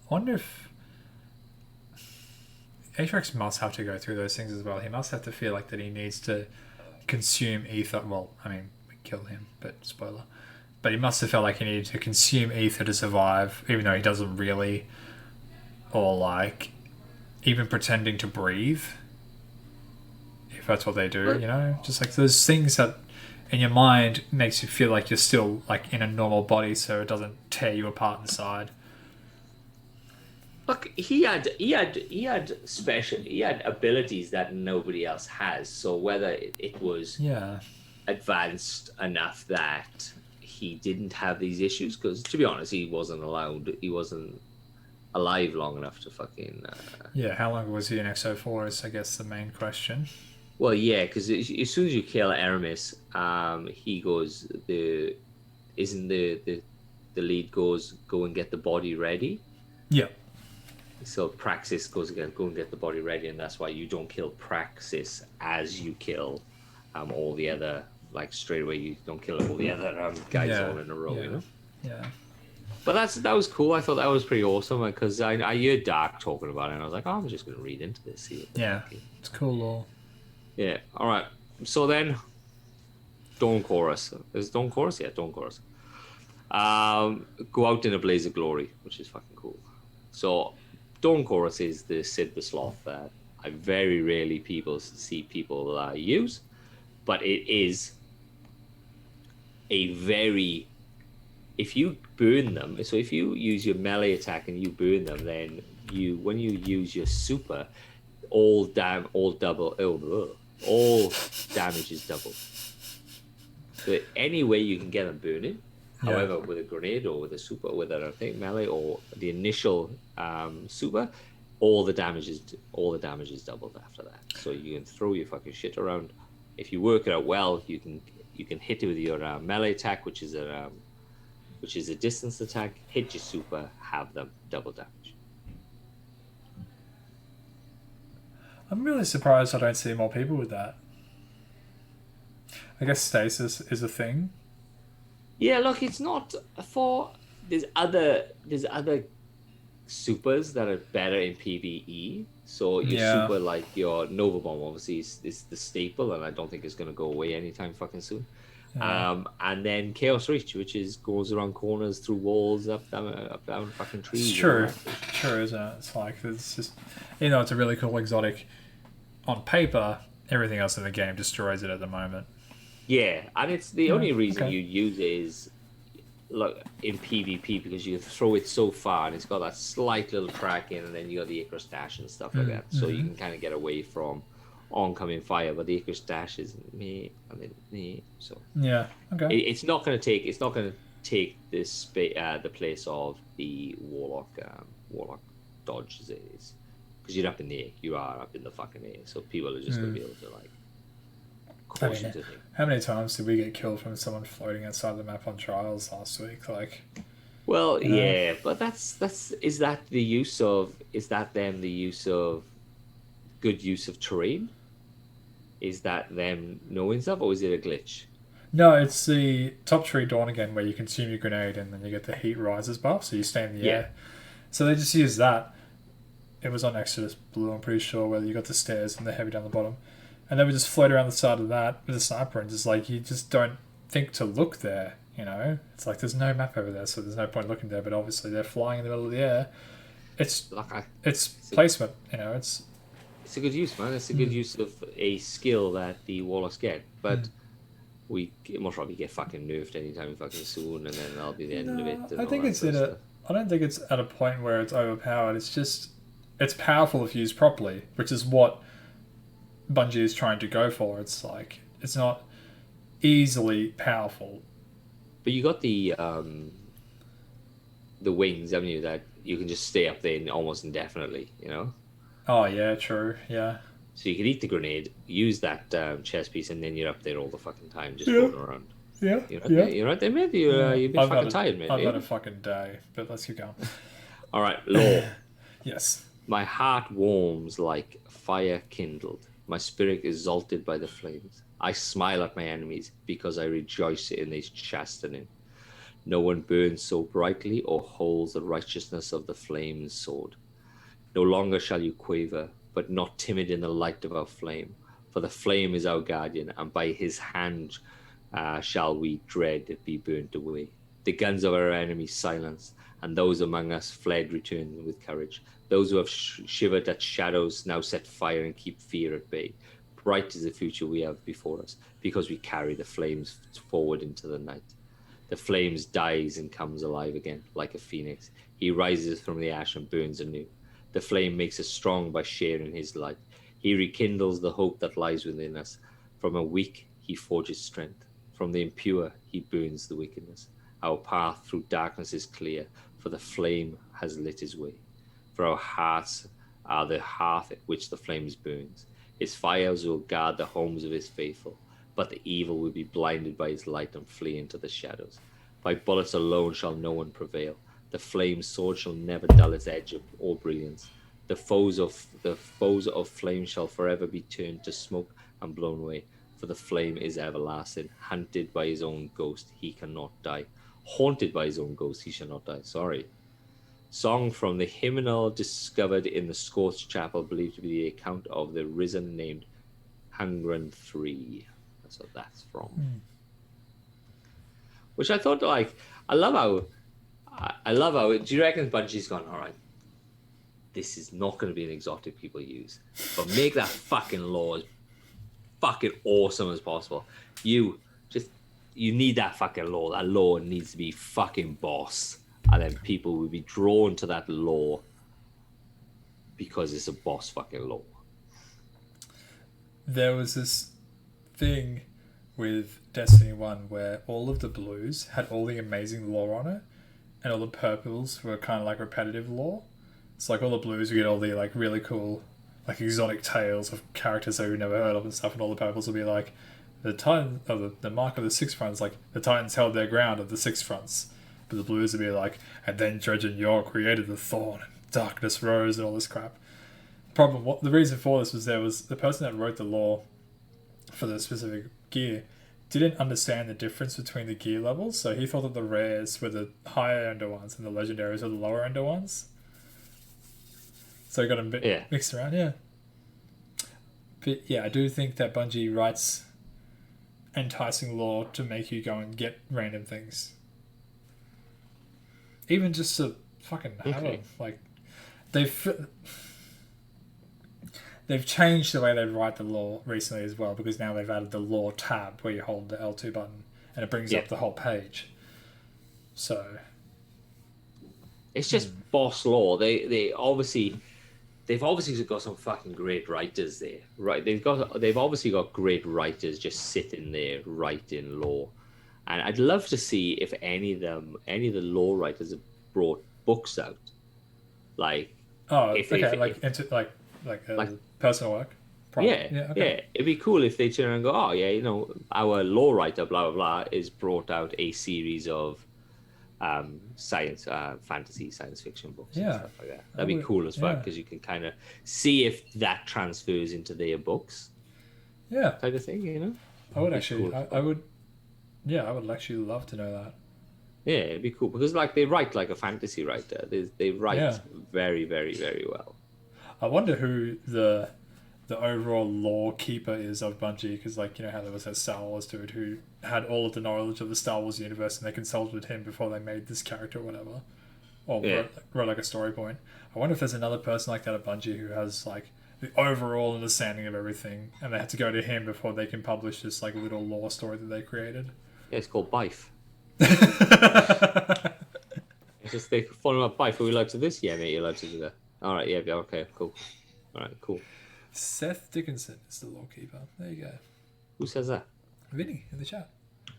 I wonder if Atrax must have to go through those things as well. He must have to feel like that he needs to consume ether. Well, I mean, we kill him, but spoiler. But he must have felt like he needed to consume ether to survive, even though he doesn't really, or like even pretending to breathe. if that's what they do, you know? Just like those things that in your mind makes you feel like you're still like in a normal body so it doesn't tear you apart inside. Look, he had abilities that nobody else has. So whether it was Yeah. advanced enough that he didn't have these issues, because to be honest, he wasn't alive long enough to fucking. Yeah, how long was he in XO4 is, I guess, the main question. Well, yeah, because as soon as you kill Aramis, he goes the lead goes go and get the body ready. Yeah. So Praxis goes again, go and get the body ready, and that's why you don't kill Praxis as you kill all the other, like straight away you don't kill all the other guys all in a row, yeah. you know. Yeah. But that was cool. I thought that was pretty awesome because I heard Dark talking about it, and I was like, oh, I'm just going to read into this. See yeah, it's cool lore. Yeah. All right. So then, Dawn Chorus. Is Dawn Chorus? Yeah, Dawn Chorus. Go out in a blaze of glory, which is fucking cool. So, Dawn Chorus is the Sid the Sloth that I very rarely see people use, but it is a very. If you burn them, so if you use your melee attack and you burn them, then when you use your super, all damage is double. So any way you can get them burning, however, with a grenade or with a super, or with I think melee or the initial super, all the damage is doubled after that. So you can throw your fucking shit around. If you work it out well, you can hit it with your melee attack, which is a distance attack, hit your super, have them double damage. I'm really surprised I don't see more people with that. I guess stasis is a thing. Yeah, look, it's not for. There's other supers that are better in PvE. So your super, like your Nova Bomb, obviously is the staple, and I don't think it's going to go away anytime fucking soon. Yeah. And then Chaos Reach, which goes around corners, through walls, up down fucking trees. It's true. True, isn't it? It's like, it's just, it's a really cool exotic on paper. Everything else in the game destroys it at the moment. Yeah, and it's the only reason you use it is like in PvP because you throw it so far and it's got that slight little crack in, and then you got the Icarus Dash and stuff like that. So you can kind of get away from oncoming fire, but the Icarus Dash is me and then me. So yeah, okay. It's not going to take this the place of the Warlock dodge as it is, because you're up in the air. You are up in the fucking air, so people are just going to be able to like. How many times did we get killed from someone floating outside the map on Trials last week? Like, well, yeah, but is that the use of good use of terrain? Is that them knowing stuff, or is it a glitch? No, it's the top tree Dawn again, where you consume your grenade and then you get the heat rises buff, so you stay in the air. So they just use that. It was on Exodus Blue, I'm pretty sure, where you got the stairs and the heavy down the bottom. And then we just float around the side of that with a sniper, and just like, you just don't think to look there, It's like there's no map over there, so there's no point looking there, but obviously they're flying in the middle of the air. It's placement, it's a good use, man. It's a good use of a skill that the Warlocks get, but we most probably get fucking nerfed anytime fucking soon, and then that'll be the end of it. I think I don't think it's at a point where it's overpowered. It's just, it's powerful if used properly, which is what Bungie is trying to go for. It's like, it's not easily powerful. But you got the wings, haven't you, that you can just stay up there almost indefinitely, Oh yeah, true, yeah. So you could eat the grenade, use that chest piece, and then you're up there all the fucking time, just floating around. Yeah, You're right there, mate. You're a bit fucking tired, mate. I've had a fucking day, but let's keep going. All right, Lore. Yes. My heart warms like fire kindled. My spirit exalted by the flames. I smile at my enemies because I rejoice in their chastening. No one burns so brightly or holds the righteousness of the flame's sword. No longer shall you quaver, but not timid in the light of our flame. For the flame is our guardian, and by his hand shall we dread be burnt away. The guns of our enemies silenced, and those among us fled returned with courage. Those who have shivered at shadows now set fire and keep fear at bay. Bright is the future we have before us, because we carry the flames forward into the night. The flames dies and comes alive again, like a phoenix. He rises from the ash and burns anew. The flame makes us strong by sharing his light. He rekindles the hope that lies within us. From a weak, he forges strength. From the impure, he burns the wickedness. Our path through darkness is clear, for the flame has lit his way. For our hearts are the hearth at which the flames burns. His fires will guard the homes of his faithful, but the evil will be blinded by his light and flee into the shadows. By bullets alone shall no one prevail. The flame's sword shall never dull its edge or brilliance. The foes of flame shall forever be turned to smoke and blown away. For the flame is everlasting. Hunted by his own ghost, he cannot die. Haunted by his own ghost, he shall not die. Sorry. Song from the hymnal discovered in the Scorched Chapel, believed to be the account of the risen named Hangren III. That's what that's from. Which I thought, like, I love how. Do you reckon Bungie's gone, all right, this is not going to be an exotic people use, but make that fucking law as fucking awesome as possible. You need that fucking law. That law needs to be fucking boss. And then people will be drawn to that law because it's a boss fucking law. There was this thing with Destiny 1 where all of the blues had all the amazing lore on it, and all the purples were kind of like repetitive lore. It's like all the blues would get all the like really cool, like exotic tales of characters that we've never heard of and stuff, and all the purples will be like the Titan, or the mark of the Six Fronts, like the Titans held their ground at the Six Fronts. But the blues would be like, and then Dredgen Yor created the Thorn, and darkness rose, and all this crap. The reason for this was there was the person that wrote the lore for the specific gear didn't understand the difference between the gear levels, so he thought that the rares were the higher ender ones and the legendaries were the lower ender ones. So he got a bit mixed around, yeah. But yeah, I do think that Bungie writes enticing lore to make you go and get random things. Even just to fucking have them. Like, they've changed the way they write the lore recently as well, because now they've added the lore tab where you hold the L2 button and it brings up the whole page. So it's just boss lore. They've obviously got some fucking great writers there, right? They've obviously got great writers just sitting there writing lore. And I'd love to see if any of the lore writers have brought books out, like personal work. Yeah, it'd be cool if they turn around and go, oh yeah, you know, our lore writer blah blah blah is brought out a series of science, fantasy, science fiction books and stuff like that. That'd be cool as fuck, because you can kind of see if that transfers into their books. Yeah, type of thing, you know. I would actually, cool. I would. Yeah, I would actually love to know that. Yeah, it'd be cool, because like they write like a fantasy writer. They write very, very, very well. I wonder who the overall lore keeper is of Bungie, because like, you know how there was that Star Wars dude who had all of the knowledge of the Star Wars universe, and they consulted him before they made this character or whatever, or wrote like a story point. I wonder if there's another person like that at Bungie who has like the overall understanding of everything, and they had to go to him before they can publish this like little lore story that they created. Yeah, it's called Bife. It's just they follow up. Bife, are we allowed to this? Yeah, mate, you're allowed to do that. All right, yeah, okay, cool. All right, cool. Seth Dickinson is the lore keeper. There you go. Who says that? Vinny in the chat.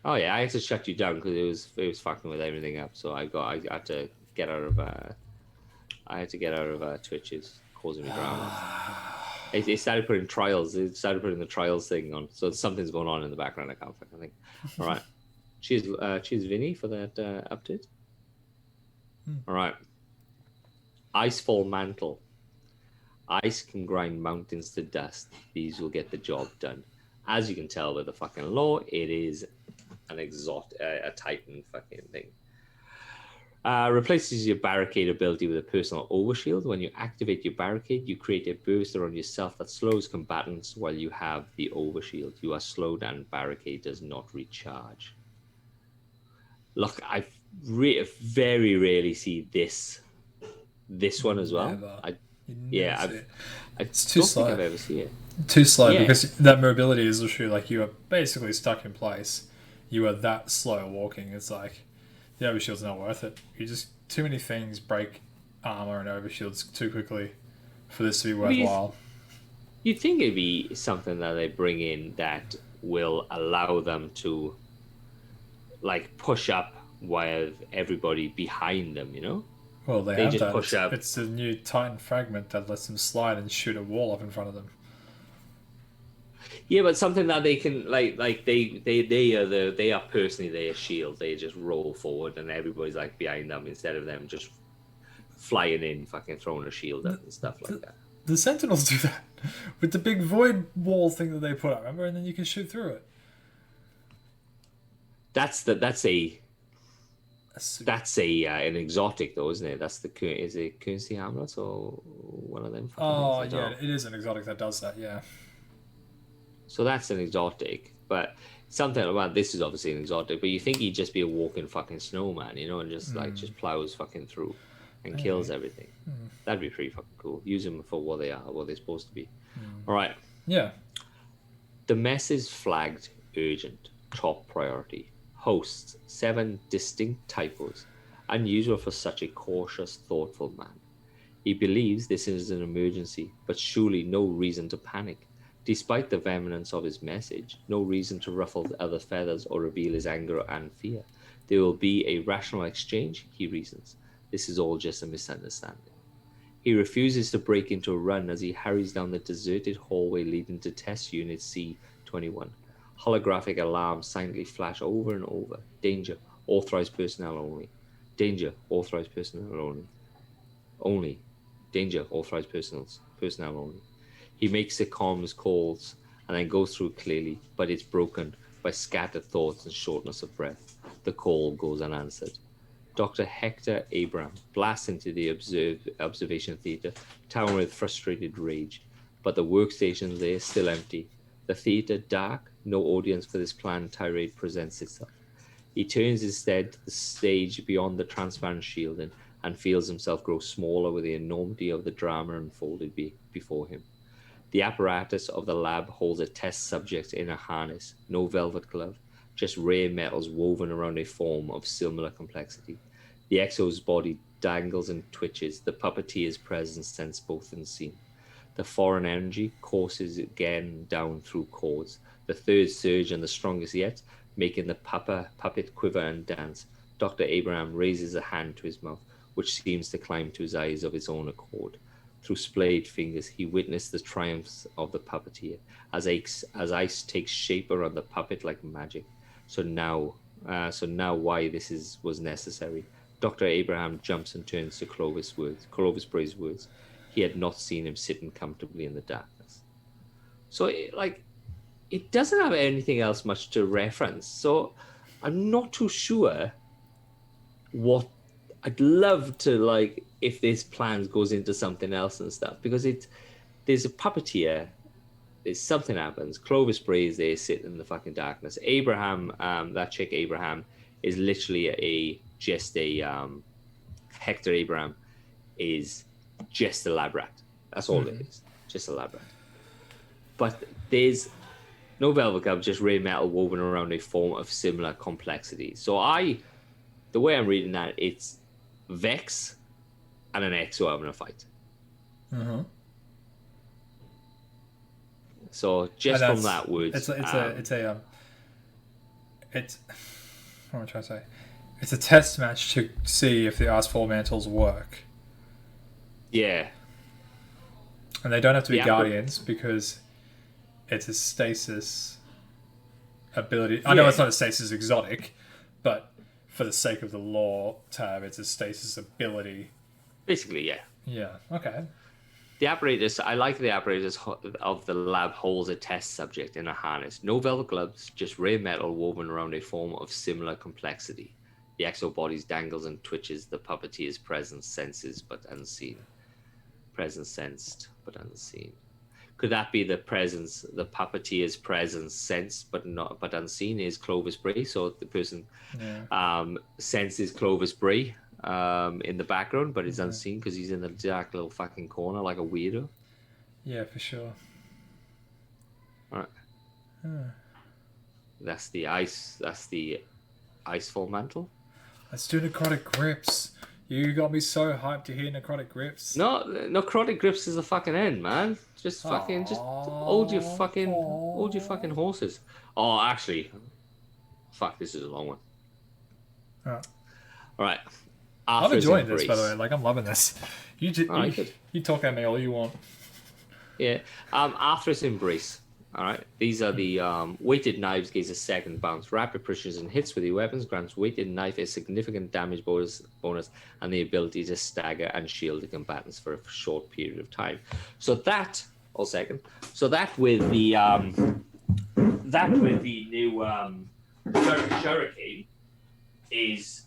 Oh yeah, I had to shut you down because it was fucking with everything up. So I had to get out of Twitch's causing me drama. They started putting trials. They started putting the trials thing on. So something's going on in the background. I can't fucking think. All right. Cheers, Vinny, for that update. All right. Icefall Mantle. Ice can grind mountains to dust. These will get the job done. As you can tell by the fucking lore, it is an a Titan fucking thing. Replaces your barricade ability with a personal overshield. When you activate your barricade, you create a burst around yourself that slows combatants while you have the overshield. You are slowed and barricade does not recharge. Look, I very rarely see this one as well. You Yeah, never see it. I It's too don't think slow. I've ever seen it. Too slow Yeah. because that mobility is literally like you are basically stuck in place. You are that slow walking. It's like the overshield's not worth it. You just too many things break armor and overshields too quickly for this to be But worthwhile. you'd think it'd be something that they bring in that will allow them to like push up with everybody behind them, you know? Well, they They have just that. push up. It's a new Titan fragment that lets them slide and shoot a wall up in front of them. Yeah, but something that they can like they are personally their shield. They just roll forward and everybody's like behind them instead of them just flying in, fucking throwing a shield up and stuff like that. The Sentinels do that with the big void wall thing that they put up. Remember, and then you can shoot through it. That's an exotic though, isn't it? That's is it Currency Hamlet or one of them? Oh things? yeah, it is an exotic that does that. Yeah. So that's an exotic, but something about this is obviously an exotic. But you think he'd just be a walking fucking snowman, you know, and just like just plows fucking through and kills everything. That'd be pretty fucking cool. Use them for what they are, what they're supposed to be. All right. Yeah. The mess is flagged urgent, top priority. Hosts 7 distinct typos, unusual for such a cautious, thoughtful man. He believes this is an emergency, but surely no reason to panic. Despite the vehemence of his message, no reason to ruffle the other feathers or reveal his anger and fear. There will be a rational exchange, he reasons. This is all just a misunderstanding. He refuses to break into a run as he hurries down the deserted hallway leading to Test Unit C-21. Holographic alarms silently flash over and over. Danger, authorized personnel only. Danger, authorized personnel only. Only. Danger, authorized personnel only. He makes the comms calls and then goes through clearly, but it's broken by scattered thoughts and shortness of breath. The call goes unanswered. Dr. Hector Abraham blasts into the observation theater, towering with frustrated rage. But the workstations there still empty. The theater dark, no audience for this planned tirade presents itself. He turns instead to the stage beyond the transparent shielding and feels himself grow smaller with the enormity of the drama unfolded before him. The apparatus of the lab holds a test subject in a harness, no velvet glove, just rare metals woven around a form of similar complexity. The Exo's body dangles and twitches, the puppeteer's presence sensed both unseen. The foreign energy courses again down through cords, the third surge and the strongest yet, making the puppet quiver and dance. Dr. Abraham raises a hand to his mouth, which seems to climb to his eyes of its own accord. Through splayed fingers, he witnessed the triumphs of the puppeteer, as ice takes shape around the puppet like magic. So now why this was necessary. Dr. Abraham jumps and turns to Clovis Bray's words. He had not seen him sitting comfortably in the darkness. So, it doesn't have anything else much to reference. So, I'm not too sure what I'd love to if this plans goes into something else and stuff, because there's a puppeteer, there's something happens. Clovis Bray is there sitting in the fucking darkness. Abraham, that chick Abraham, is literally Hector Abraham is just a lab rat. That's all it is, just a lab rat. But there's no velvet glove, just rare metal woven around a form of similar complexity. So the way I'm reading that, it's Vex and an Exo having a fight. So just from that word, it's what am I trying to say? It's a test match to see if the Icefall mantles work. Yeah, and they don't have to be guardians because it's a stasis ability. I know it's not a stasis exotic, but for the sake of the lore tab, it's a stasis ability. Basically, yeah. Yeah, okay. The apparatus, I like the apparatus of the lab holds a test subject in a harness. No velvet gloves, just rare metal woven around a form of similar complexity. The exo body's dangles and twitches, the puppeteer's presence senses but unseen. Presence sensed but unseen. Could that be the puppeteer's presence sensed but unseen is Clovis Bray? So the person senses Clovis Bray in the background, but he's unseen because he's in the dark little fucking corner like a weirdo. Yeah, for sure. All right. That's the ice. That's the icefall mantle. Let's do necrotic grips. You got me so hyped to hear necrotic grips. No, necrotic grips is the fucking end, man. Just hold your fucking horses. Oh, actually, fuck, this is a long one. All right. I'm enjoying this, by the way. Like, I'm loving this. You talk at me all you want. Yeah. Arthur's Embrace. All right. These are the weighted knives gives a second bounce. Rapid precision hits with your weapons grants weighted knife a significant damage bonus, and the ability to stagger and shield the combatants for a short period of time. So that with the new Shuriken is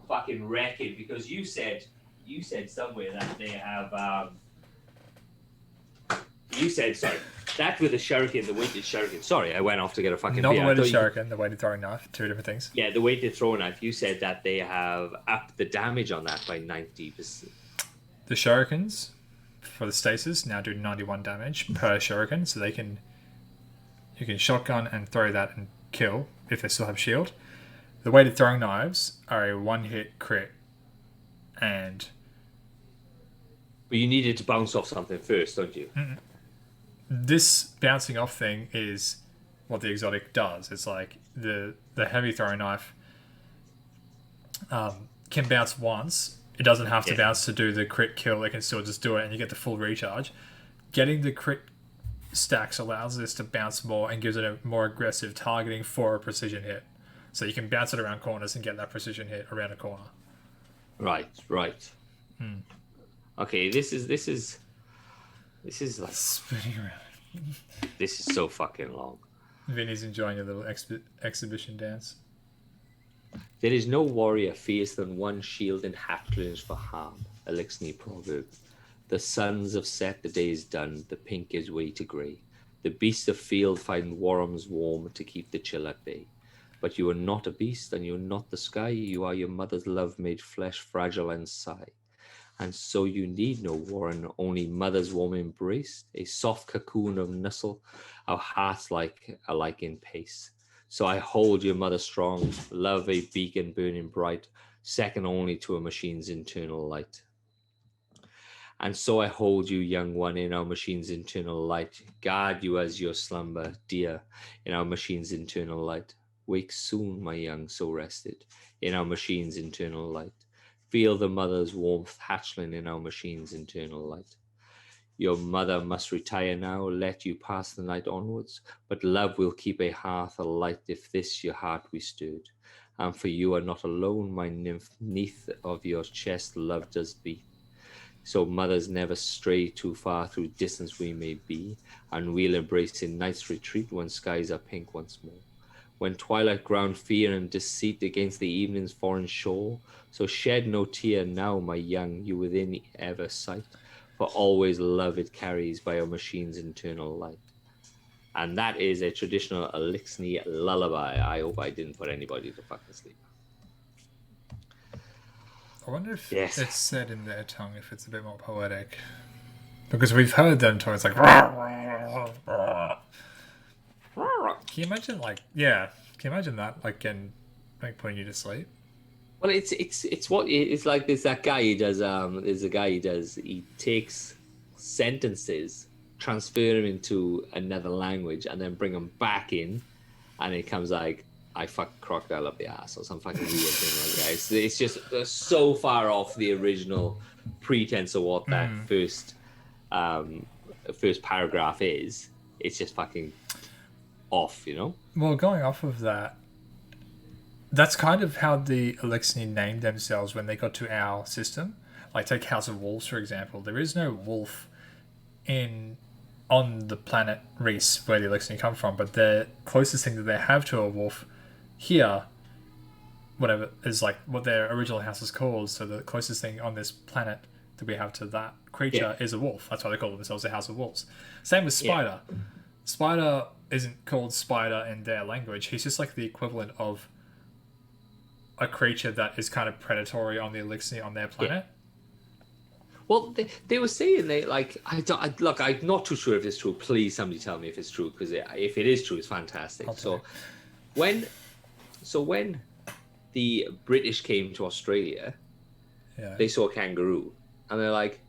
fucking wrecking, because you said somewhere that they have that with the shuriken, the weighted shuriken. Sorry, I went off to get a fucking Not beer. the weighted shuriken, the weighted throwing knife. Two different things. Yeah, the weighted throwing knife. You said that they have upped the damage on that by 90%. The shurikens for the stasis now do 91 damage per shuriken, so you can shotgun and throw that and kill if they still have shield. The weighted throwing knives are a one-hit crit, but you needed to bounce off something first, don't you? Mm-mm. This bouncing off thing is what the exotic does. It's like the heavy throwing knife can bounce once. It doesn't have to bounce to do the crit kill. It can still just do it, and you get the full recharge. Getting the crit stacks allows this to bounce more and gives it a more aggressive targeting for a precision hit. So you can bounce it around corners and get that precision hit around a corner. Right. Okay, this is like spinning around. This is so fucking long. Vinny's enjoying a little exhibition dance. There is no warrior fierce than one shield and half plunged for harm. Elixni proverb. The sons of Set, the day is done. The pink gives way to grey. The beasts of field find warums warm to keep the chill at bay. But you are not a beast, and you are not the sky. You are your mother's love made flesh, fragile and sigh. And so you need no warren, only mother's warm embrace, a soft cocoon of nuzzle, our hearts alike in pace. So I hold your mother strong, love a beacon burning bright, second only to a machine's internal light. And so I hold you, young one, in our machine's internal light, guard you as your slumber, dear, in our machine's internal light. Wake soon, my young, so rested, in our machine's internal light. Feel the mother's warmth hatchling in our machine's internal light. Your mother must retire now, let you pass the night onwards, but love will keep a hearth alight if this your heart we stirred. And for you are not alone, my nymph, neath of your chest love does beat. So mothers never stray too far through distance we may be, and we'll embrace in night's retreat when skies are pink once more. When twilight ground fear and deceit against the evening's foreign shore, so shed no tear now, my young, you within ever sight, for always love it carries by our machine's internal light. And that is a traditional Elixni lullaby. I hope I didn't put anybody to fucking sleep. I wonder if it's said in their tongue, if it's a bit more poetic. Because we've heard them talk, it's like... Can you imagine, can you imagine that, putting you to sleep? Well, it's like there's that guy he does, he takes sentences, transfer them into another language, and then bring them back in, and it comes like, I fuck crocodile up the ass, or some fucking weird thing like that. It's just so far off the original pretense of what that first paragraph is. It's just fucking off, you know? Well, going off of that, that's kind of how the Elixni named themselves when they got to our system. Like, take House of Wolves, for example. There is no wolf on the planet Reese, where the Elixni come from, but the closest thing that they have to a wolf here, whatever, is like what their original house is called. So the closest thing on this planet that we have to that creature is a wolf. That's why they call themselves the House of Wolves. Same with Spider. Yeah. Spider isn't called Spider in their language. He's just like the equivalent of a creature that is kind of predatory on the Elixir on their planet. Well, they were saying they like look. I'm not too sure if it's true. Please, somebody tell me if it's true, because if it is true, it's fantastic. I'll tell you. when when the British came to Australia, Yeah. they saw a kangaroo, and they're like,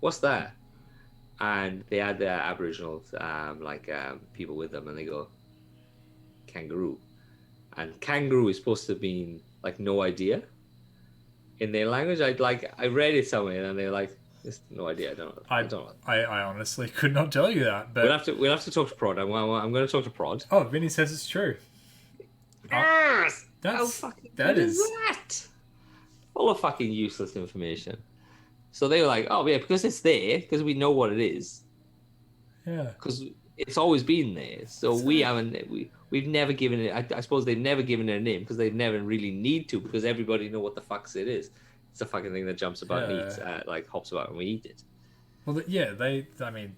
"What's that?" And they had their Aboriginal people with them, and they go, "Kangaroo," and kangaroo is supposed to mean like no idea in their language. I read it somewhere, and they're like, "Just no idea. I don't know. I don't know." I honestly could not tell you that, but We'll have to talk to Prod. I'm going to talk to Prod. oh, Vinny says it's true. Yes! That's How fucking that good is that? Full of fucking useless information. So they were like, "Oh yeah, because it's there, because we know what it is, yeah. because it's always been there." So we've never given it. I suppose they've never given it a name because they never really need to, because everybody know what the fuck it is. It's a fucking thing that jumps about and eats, like hops about, and we eat it. Well, I mean,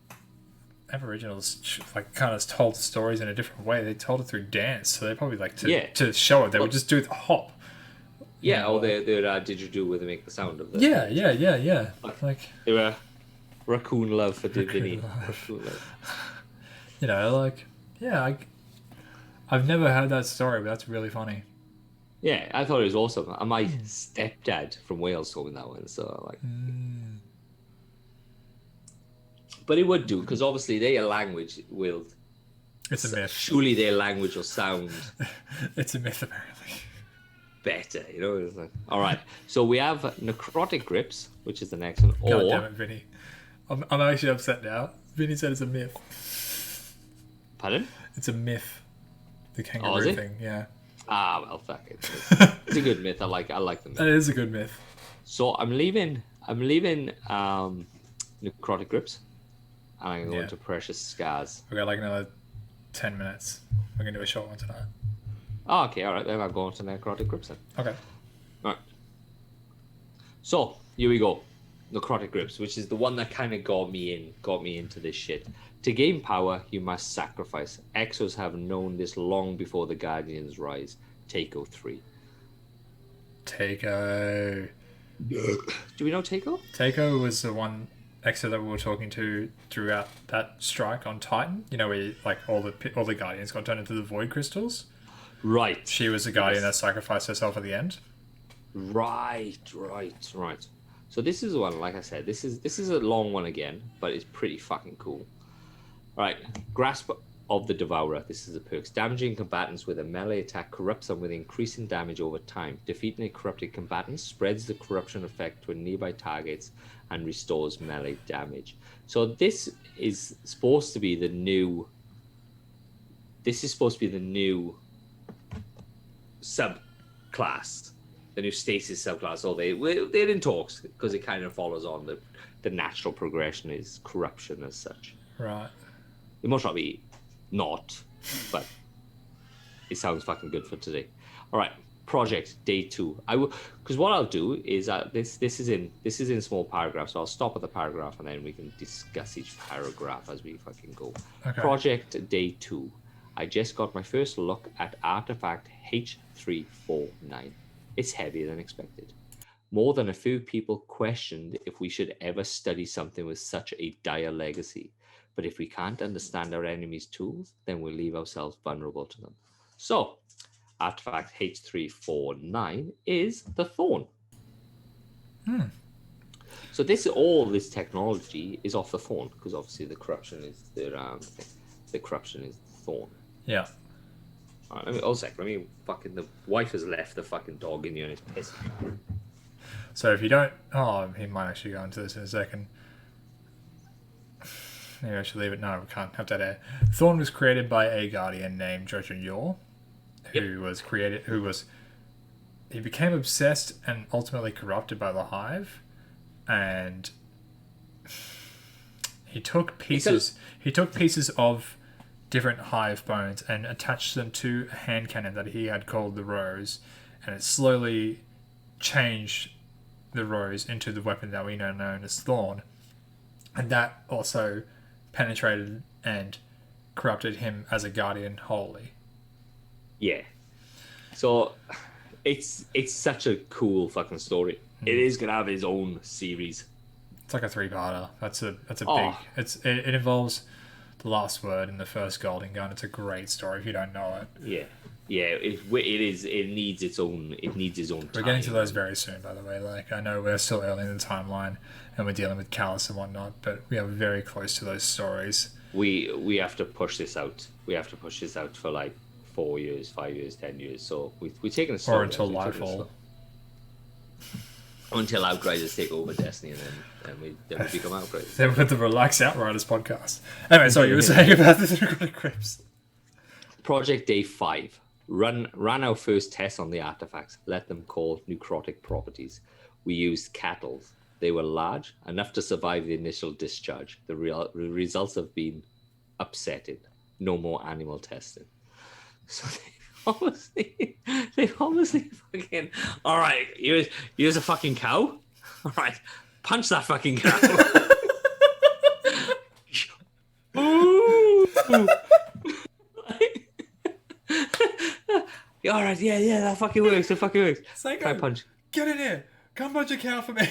Aboriginals like kind of told stories in a different way. They told it through dance, so they probably like to show it. They would just do the hop. Yeah, or their didgeridoo where they make the sound of the. Yeah. Like they were raccoon love for Vinny. Raccoon love. You know, like I've never heard that story, but that's really funny. Yeah, I thought it was awesome. And my stepdad from Wales told me that one, so like. But it would do, because obviously their language will. It's a myth. Surely their language will sound. It's a myth, apparently. Better, you know. It's like, all right, so we have necrotic grips, which is the next one. God damn it, Vinny! I'm actually upset now. Vinny said it's a myth. Pardon? It's a myth. The kangaroo thing, yeah. Ah, well, fuck it. It's a good myth. I like the myth. It is a good myth. So I'm leaving necrotic grips, and I'm going to precious scars. We got like another 10 minutes. We're gonna do a short one tonight. Oh, okay, all right. Then I'm going to necrotic grips then. Okay. All right. So here we go. Necrotic grips, which is the one that kind of got me into this shit. To gain power, you must sacrifice. Exos have known this long before the Guardians rise. Takeo 3. Takeo. Do we know Takeo? Takeo was the one Exo that we were talking to throughout that strike on Titan. You know, where like all the Guardians got turned into the Void Crystals. Right. She was the Guardian that sacrificed herself at the end. Right. So this is one, like I said, this is a long one again, but it's pretty fucking cool. All right, Grasp of the Devourer. This is the perks. Damaging combatants with a melee attack corrupts them with increasing damage over time. Defeating a corrupted combatant spreads the corruption effect to nearby targets and restores melee damage. So this is supposed to be the new. This is supposed to be the new subclass, the new stasis subclass. Or they're in talks, because it kind of follows on the natural progression is corruption as such. Right. It must not be not, but it sounds fucking good for today. All right, project day 2. I will, because what I'll do is this is in small paragraphs, so I'll stop at the paragraph and then we can discuss each paragraph as we fucking go. Okay. Project day 2. I just got my first look at artifact H349. It's heavier than expected. More than a few people questioned if we should ever study something with such a dire legacy. But if we can't understand our enemy's tools, then we'll leave ourselves vulnerable to them. So, artifact H349 is the Thorn. So this technology is off the Thorn, because obviously the corruption is the corruption is the Thorn. Yeah. All right, the wife has left the fucking dog in here and it's pissing. So if you don't, he might actually go into this in a second. Maybe I should leave it. No, we can't have that air. Thorn was created by a guardian named Jojen Yor, he became obsessed and ultimately corrupted by the Hive, and he took pieces of different Hive bones and attached them to a hand cannon that he had called the Rose, and it slowly changed the Rose into the weapon that we know known as Thorn, and that also penetrated and corrupted him as a guardian wholly. Yeah. So it's such a cool fucking story. It is gonna have its own series. It's like a three-parter. That's a Oh. big. It involves the last word in the first Golden Gun. It's a great story if you don't know it. Yeah. It is. It needs its own. It needs its own. We're getting to those very soon, by the way. Like, I know we're still early in the timeline and we're dealing with Callus and whatnot, but we are very close to those stories. We have to push this out. We have to push this out for like 4 years, 5 years, 10 years. So we're taking a slow. Or until Lightfall. Until Outriders take over Destiny, and then we become Outriders. Then with the Relax Outriders podcast. Anyway, sorry, you were saying about the Necrotic Crypts. Project Day 5. Ran our first tests on the artifacts. Let them call necrotic properties. We used cattle. They were large, enough to survive the initial discharge. The results have been upsetting. No more animal testing. So they've obviously fucking... All right, here's a fucking cow. All right, punch that fucking cow. Ooh. All right, yeah, that fucking works. It fucking works. Psycho, can I punch? Get in here. Come punch a cow for me.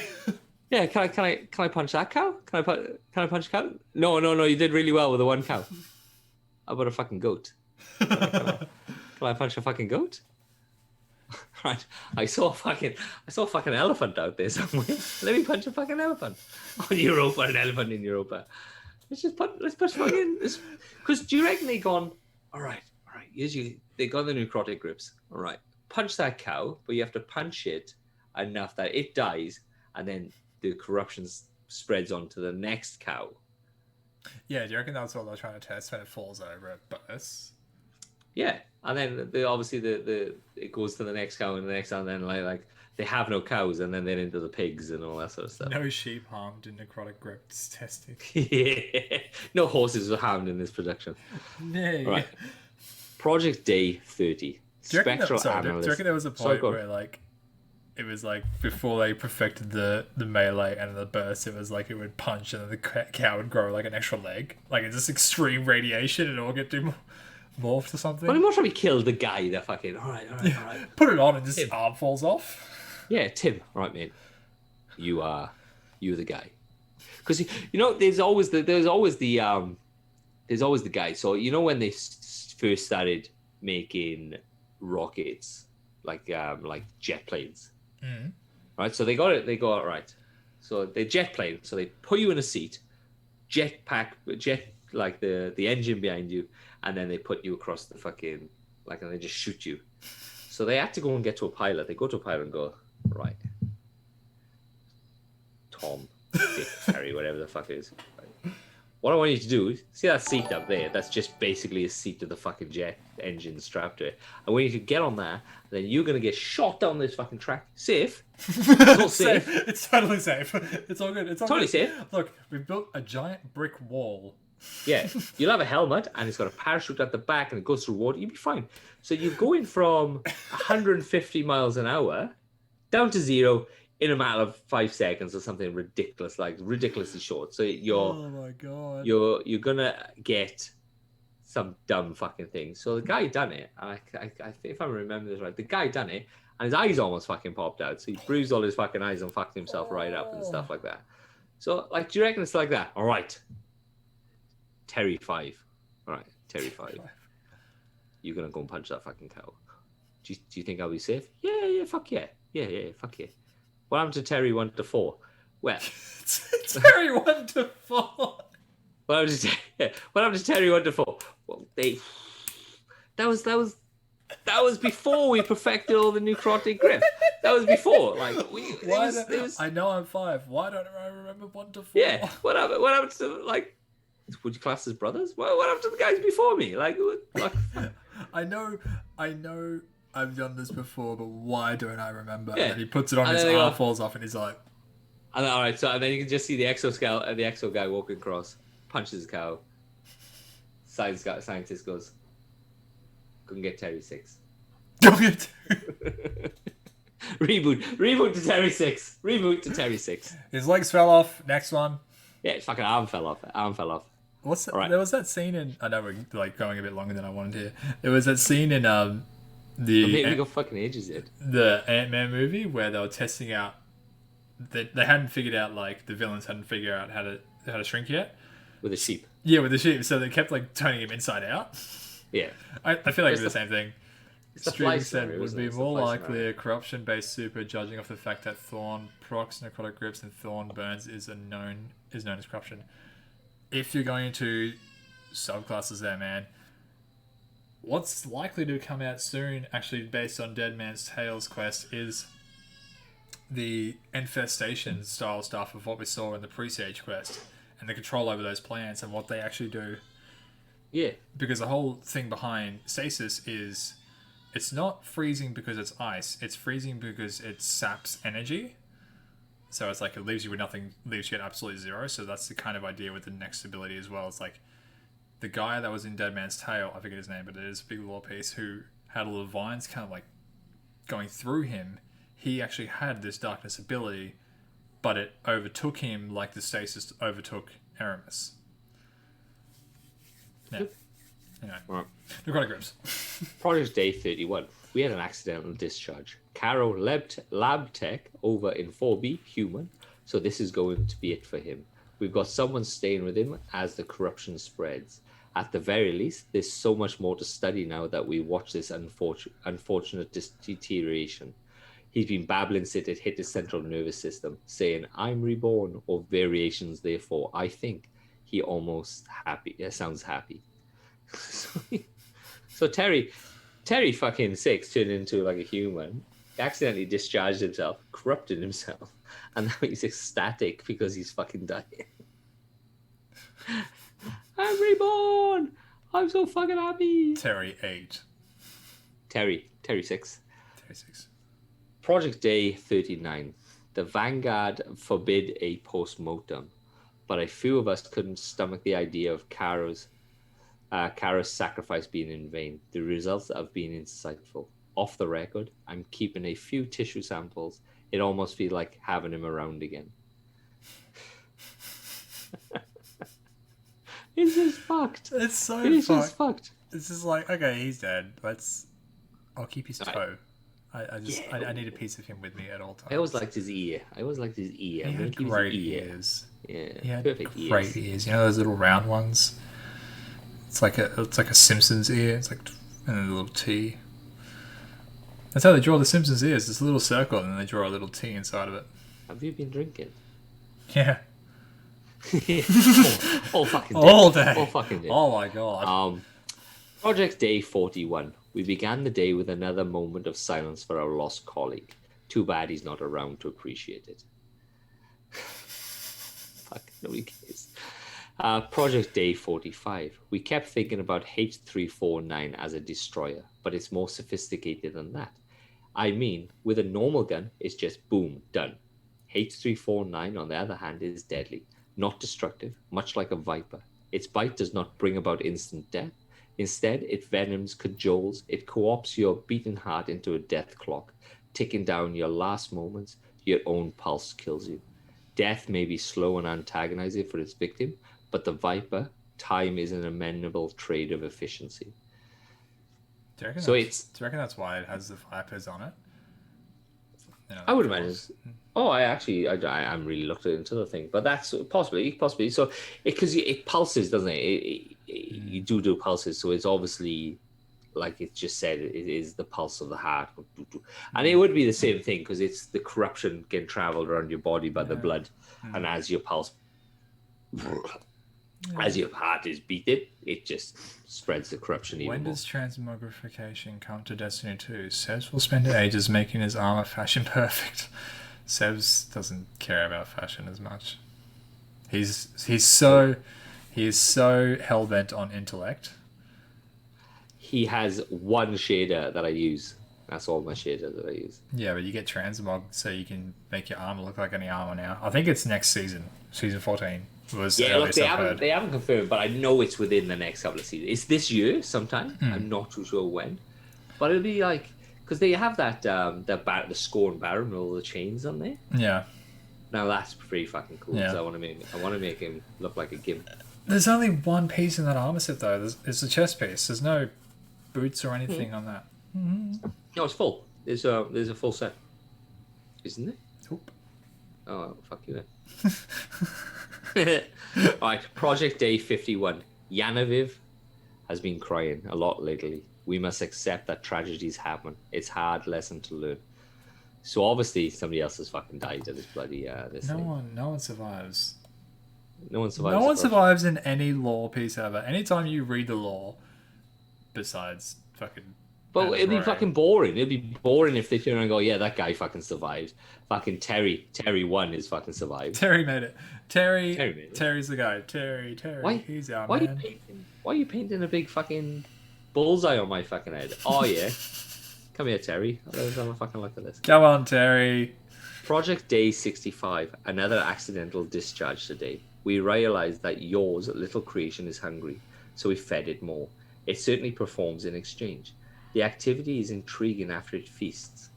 Yeah, can I punch that cow? Can I punch a cow? No, you did really well with the one cow. How about a fucking goat? Can I punch a fucking goat? Right, I saw a fucking elephant out there somewhere. Let me punch a fucking elephant. On Europa, an elephant in Europa. Let's punch fucking. Because do you reckon they gone? All right. They got the necrotic grips. All right, punch that cow, but you have to punch it enough that it dies, and then the corruption spreads onto the next cow. Yeah, do you reckon that's what they're trying to test when it falls over it bursts? Yeah, and then obviously it goes to the next cow and the next, and then like they have no cows, and then they're into the pigs and all that sort of stuff. No sheep harmed in necrotic grips testing. Yeah, no horses were harmed in this production. No. Right. Project Day 30. Do you reckon Spectral analyst. do you reckon there was a point where like it was like before they perfected the melee and the burst, it was like it would punch and then the cow would grow like an extra leg? Like it's just extreme radiation and it all get morphed or something? Well, he most probably killed the guy that fucking. All right. Put it on and just arm falls off. Yeah, Tim. Right, mate. You're the guy. Because there's always the guy. So when they first started making rockets, like jet planes, right? So they got it right. So they jet plane. So they put you in a seat, jet like the engine behind you, and then they put you across the fucking and they just shoot you. So they had to go and get to a pilot. They go to a pilot and go, right, Tom, Dick, Harry, whatever the fuck it is. Right. What I want you to do, see that seat up there? That's just basically a seat with the fucking jet engine strapped to it. I want you to get on that, and then you're going to get shot down this fucking track. Safe. It's all safe. It's totally safe. It's all good. It's all totally good. safe. Look, we've built a giant brick wall. Yeah, you'll have a helmet, and it's got a parachute at the back, and it goes through water. You'll be fine. So you're going from 150 miles an hour down to zero in a matter of 5 seconds or something ridiculous, like ridiculously short. So oh my god, you're gonna get some dumb fucking thing. So the guy done it, and I if I remember this right, the guy done it, and his eyes almost fucking popped out. So he bruised all his fucking eyes and fucked himself right up and stuff like that. So do you reckon it's like that? All right, Terry 5. All right, Terry 5. You're gonna go and punch that fucking cow. Do you think I'll be safe? Yeah, fuck yeah. Yeah, fuck yeah. What happened to Terry 1 to 4? Well, Terry 1 to 4. What happened to Terry 1 to 4? Well, that was before we perfected all the necrotic grip. That was before. Like I know I'm 5. Why don't I remember 1 to 4? Yeah. What happened to like? Would you class as brothers? What happened to the guys before me? Like I know I've done this before, but why don't I remember? Yeah. And then he puts it on, his arm falls off, and he's like... And all right, and then you can just see the exo guy walking across, punches the cow. Scientist goes, go and get Terry 6. Reboot to Terry 6. Reboot to Terry 6. His legs fell off. Next one. Yeah, his fucking arm fell off. What's that? Right. There was that scene in... I know we're like going a bit longer than I wanted here. There was that scene in Maybe we The got fucking ages yet. the Ant-Man movie where they were testing out. They hadn't figured out, like, the villains hadn't figured out how to shrink yet. With a sheep. Yeah, with the sheep, so they kept, like, turning him inside out. Yeah. I feel like It's it's the same thing. It's the fly Streeting said scenario, would isn't be it? It's the more fly likely scenario. a corruption-based super, judging off the fact that Thorn procs necrotic grips and Thorn burns is known as corruption. If you're going into subclasses there, man, what's likely to come out soon, actually based on Dead Man's Tales quest, is the infestation style stuff of what we saw in the Presage quest and the control over those plants and what they actually do. Yeah. Because the whole thing behind stasis is it's not freezing because it's ice, it's freezing because it saps energy. So it's like it leaves you with nothing, leaves you at absolute zero. So that's the kind of idea with the next ability as well. It's like the guy that was in Dead Man's Tale, I forget his name, but it is a big lore piece, who had all the vines kind of like going through him. He actually had this darkness ability, but it overtook him like the stasis overtook Aramis. Yeah. Anyway. Right. Necrotic grips. Project Day 31. We had an accidental discharge. Caro lab tech over in 4B, human. So this is going to be it for him. We've got someone staying with him as the corruption spreads. At the very least, there's so much more to study now that we watch this unfortunate deterioration. He's been babbling since it hit his central nervous system, saying, I'm reborn, or variations, therefore, I think. He almost happy. Sounds happy. So Terry fucking Six turned into like a human, accidentally discharged himself, corrupted himself, and now he's ecstatic because he's fucking dying. I'm reborn! I'm so fucking happy! Terry 8. Terry 6. Terry 6. Project Day 39. The Vanguard forbid a post-mortem, but a few of us couldn't stomach the idea of Caro's sacrifice being in vain. The results have been insightful. Off the record, I'm keeping a few tissue samples. It almost feels like having him around again. It's just fucked. It's so It's fucked. just fucked. It's just like, okay, he's dead. I'll keep his toe. I need a piece of him with me at all times. I always liked his ear. I'm He gonna had keep his great ear. ears. Yeah, He had perfect great ears. You know those little round ones? It's like a Simpsons ear. It's like, and then a little T. That's how they draw the Simpsons ears. It's a little circle, and then they draw a little T inside of it. Have you been drinking? Yeah. all fucking day. All day. All fucking day. Oh my god. Project Day 41. We began the day with another moment of silence for our lost colleague. Too bad he's not around to appreciate it. Fuck, nobody cares. Project Day 45. We kept thinking about H349 as a destroyer, but it's more sophisticated than that. I mean, with a normal gun, it's just boom, done. H349, on the other hand, is deadly, not destructive, much like a viper. Its bite does not bring about instant death. Instead, it venoms, cajoles, it co-opts your beating heart into a death clock, ticking down your last moments. Your own pulse kills you. Death may be slow and antagonizing for its victim, but the viper, time is an amenable trade of efficiency. Do you reckon that's why it has the vipers on it? You know, I would imagine. Oh, I am really looked into the thing, but that's possibly. So, because it pulses, doesn't it? You do pulses, so it's obviously, like it just said, it is the pulse of the heart, and it would be the same thing because it's the corruption getting traveled around your body by the blood, and as your pulse, as your heart is beating, it just spreads the corruption even When more. does transmogrification come to Destiny 2? Sebs will spend ages making his armor fashion perfect. Sebs doesn't care about fashion as much. He is so hell bent on intellect. He has one shader that I use. That's all my shader that I use. Yeah, but you get transmog so you can make your armor look like any armor now. I think it's next season, season 14. Was Yeah, look, earliest I've heard. they haven't confirmed, but I know it's within the next couple of seasons. It's this year sometime. I'm not too sure when, but it'll be like because they have that the Scorn Baron with all the chains on there. Yeah. Now that's pretty fucking cool. Yeah. 'Cause I want to make him look like a gimp. There's only one piece in that armor set though. It's a chest piece. There's no boots or anything on that. No, it's full. There's a full set, isn't it? Nope. Oh, fuck you then. Alright, Project Day 51. Yanaviv has been crying a lot lately. We must accept that tragedies happen. It's a hard lesson to learn. So obviously somebody else has fucking died in this bloody this No thing. one survives. No one survives. No the one project. survives in any lore piece ever. Anytime you read the lore, besides fucking. But Anne it'd be Ray. fucking boring. It'd be boring if they turn around and go, yeah, that guy fucking survived. Fucking Terry 1 is fucking survived. Terry made it. Terry Terry made it. Terry's the guy. Terry. Why? He's our Why man. are you painting a big fucking bullseye on my fucking head? Oh yeah. Come here, Terry. Let's have a fucking look at this. Come on, Terry. Project Day 65. Another accidental discharge today. We realized that yours little creation is hungry, so we fed it more. It certainly performs in exchange. The activity is intriguing after it feasts.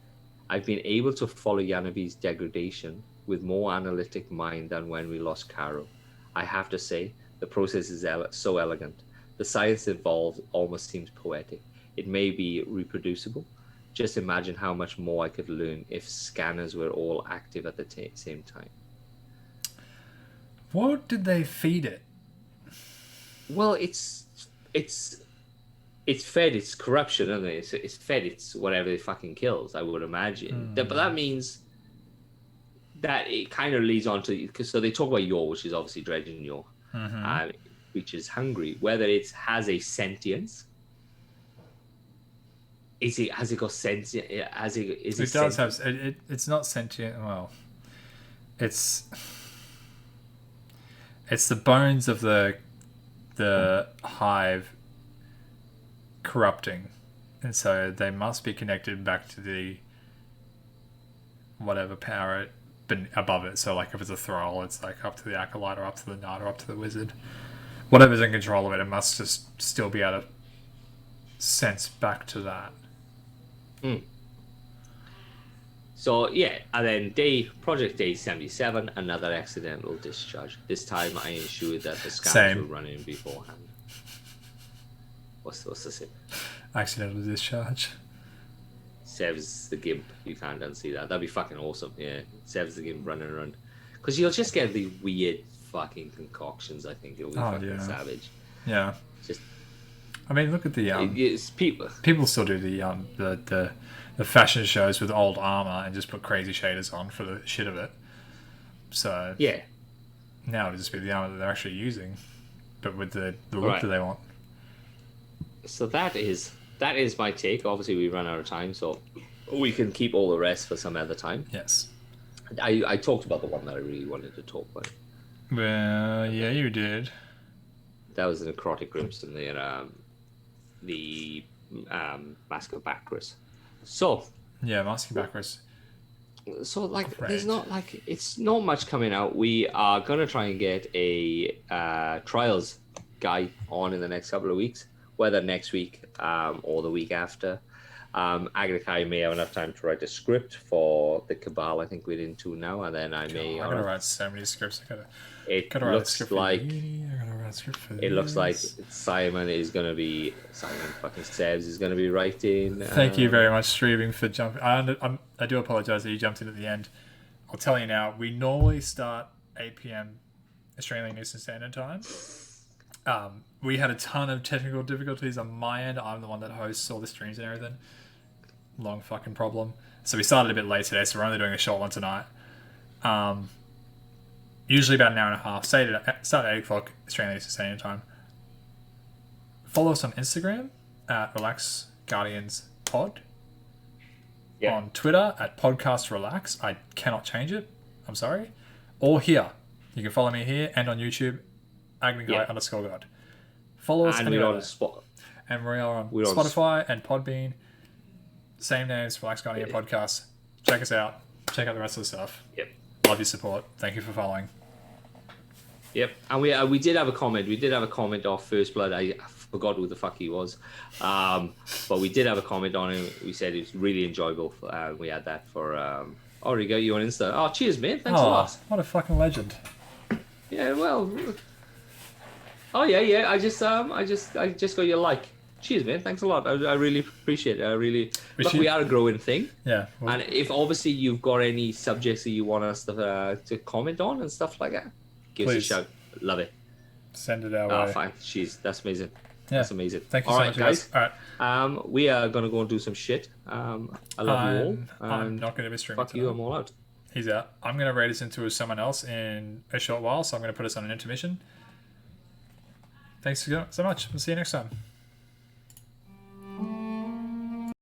I've been able to follow Yanaviv's degradation with more analytic mind than when we lost Caro. I have to say, the process is so elegant. The science involved almost seems poetic. It may be reproducible. Just imagine how much more I could learn if scanners were all active at the same time. What did they feed it? Well, it's fed its corruption, isn't it? It's fed its whatever it fucking kills, I would imagine. But that means that it kind of leads on to, because so they talk about Yor, which is obviously Dredgen Yor, which is hungry. Whether it has a sentience, has it got sentience? It does have. It's not sentient. Well, it's the bones of the hive corrupting, and so they must be connected back to the whatever power above it. So like if it's a thrall, it's like up to the acolyte or up to the knight or up to the wizard. Whatever's in control of it, it must just still be able to sense back to that. So yeah, and then Project Day 77, another accidental discharge. This time I ensured that the scanners were running beforehand. What's the same? Accidental discharge. Sev's the Gimp. You can't unsee that. That'd be fucking awesome. Yeah, Sev's the Gimp running around. Because you'll just get the weird fucking concoctions. I think it'll be fucking savage. Yeah. Just. I mean, look at the it's people. People still do the fashion shows with old armor and just put crazy shaders on for the shit of it. So yeah. Now it'll just be the armor that they're actually using, but with the look that they want. So that is my take. Obviously, we run out of time, so we can keep all the rest for some other time. Yes. I talked about the one that I really wanted to talk about. Well, yeah, you did. That was the Necrotic Crimson, the Mask of Bacchus. So yeah, Mask of Bacchus. So like, there's not like it's not much coming out. We are gonna try and get a trials guy on in the next couple of weeks, whether next week or the week after. Agrikai may have enough time to write a script for the Cabal. I think we're into now, and then I gotta write so many scripts. It looks like Simon fucking Sebs is gonna be writing. Thank you very much, Streaming, for jumping. I do apologize that you jumped in at the end. I'll tell you now. We normally start 8 p.m. Australian Eastern Standard Time. We had a ton of technical difficulties on my end. I'm the one that hosts all the streams and everything. Long fucking problem. So we started a bit late today, so we're only doing a short one tonight. Usually about an hour and a half. Start at 8 o'clock Australian Eastern Standard Time. Follow us on Instagram at Relax Guardians Pod. Yeah. On Twitter at Podcast Relax. I cannot change it. I'm sorry. Or here. You can follow me here and on YouTube, Agneguy_God. Follow us anywhere. And we are on Spotify and Podbean. Same names, Relax Guardian Podcast. Check us out. Check out the rest of the stuff. Yep. Love your support. Thank you for following. Yep. And we did have a comment. We did have a comment off First Blood. I forgot who the fuck he was. But we did have a comment on him. We said it was really enjoyable. We had that for... there you go. You on Insta. Oh, cheers, man. Thanks a lot. What a fucking legend. Yeah, well... Oh, yeah. I just got your like. Cheers, man. Thanks a lot. I really appreciate it. I really look. should- We are a growing thing, Yeah. Well, and if obviously you've got any subjects that you want us to comment on and stuff like that, give us a Please. shout. Love it. send it our Oh, way. fine. Jeez, that's amazing. Yeah. That's amazing. Thank you All so right, much, guys. guys. All right. We are gonna go and do some shit. I love you all. I'm And not going to be streaming fuck you. tonight. I'm all out. He's out. I'm going to raid us into someone else in a short while, so I'm going to put us on an intermission. Thanks so much. We'll see you next time.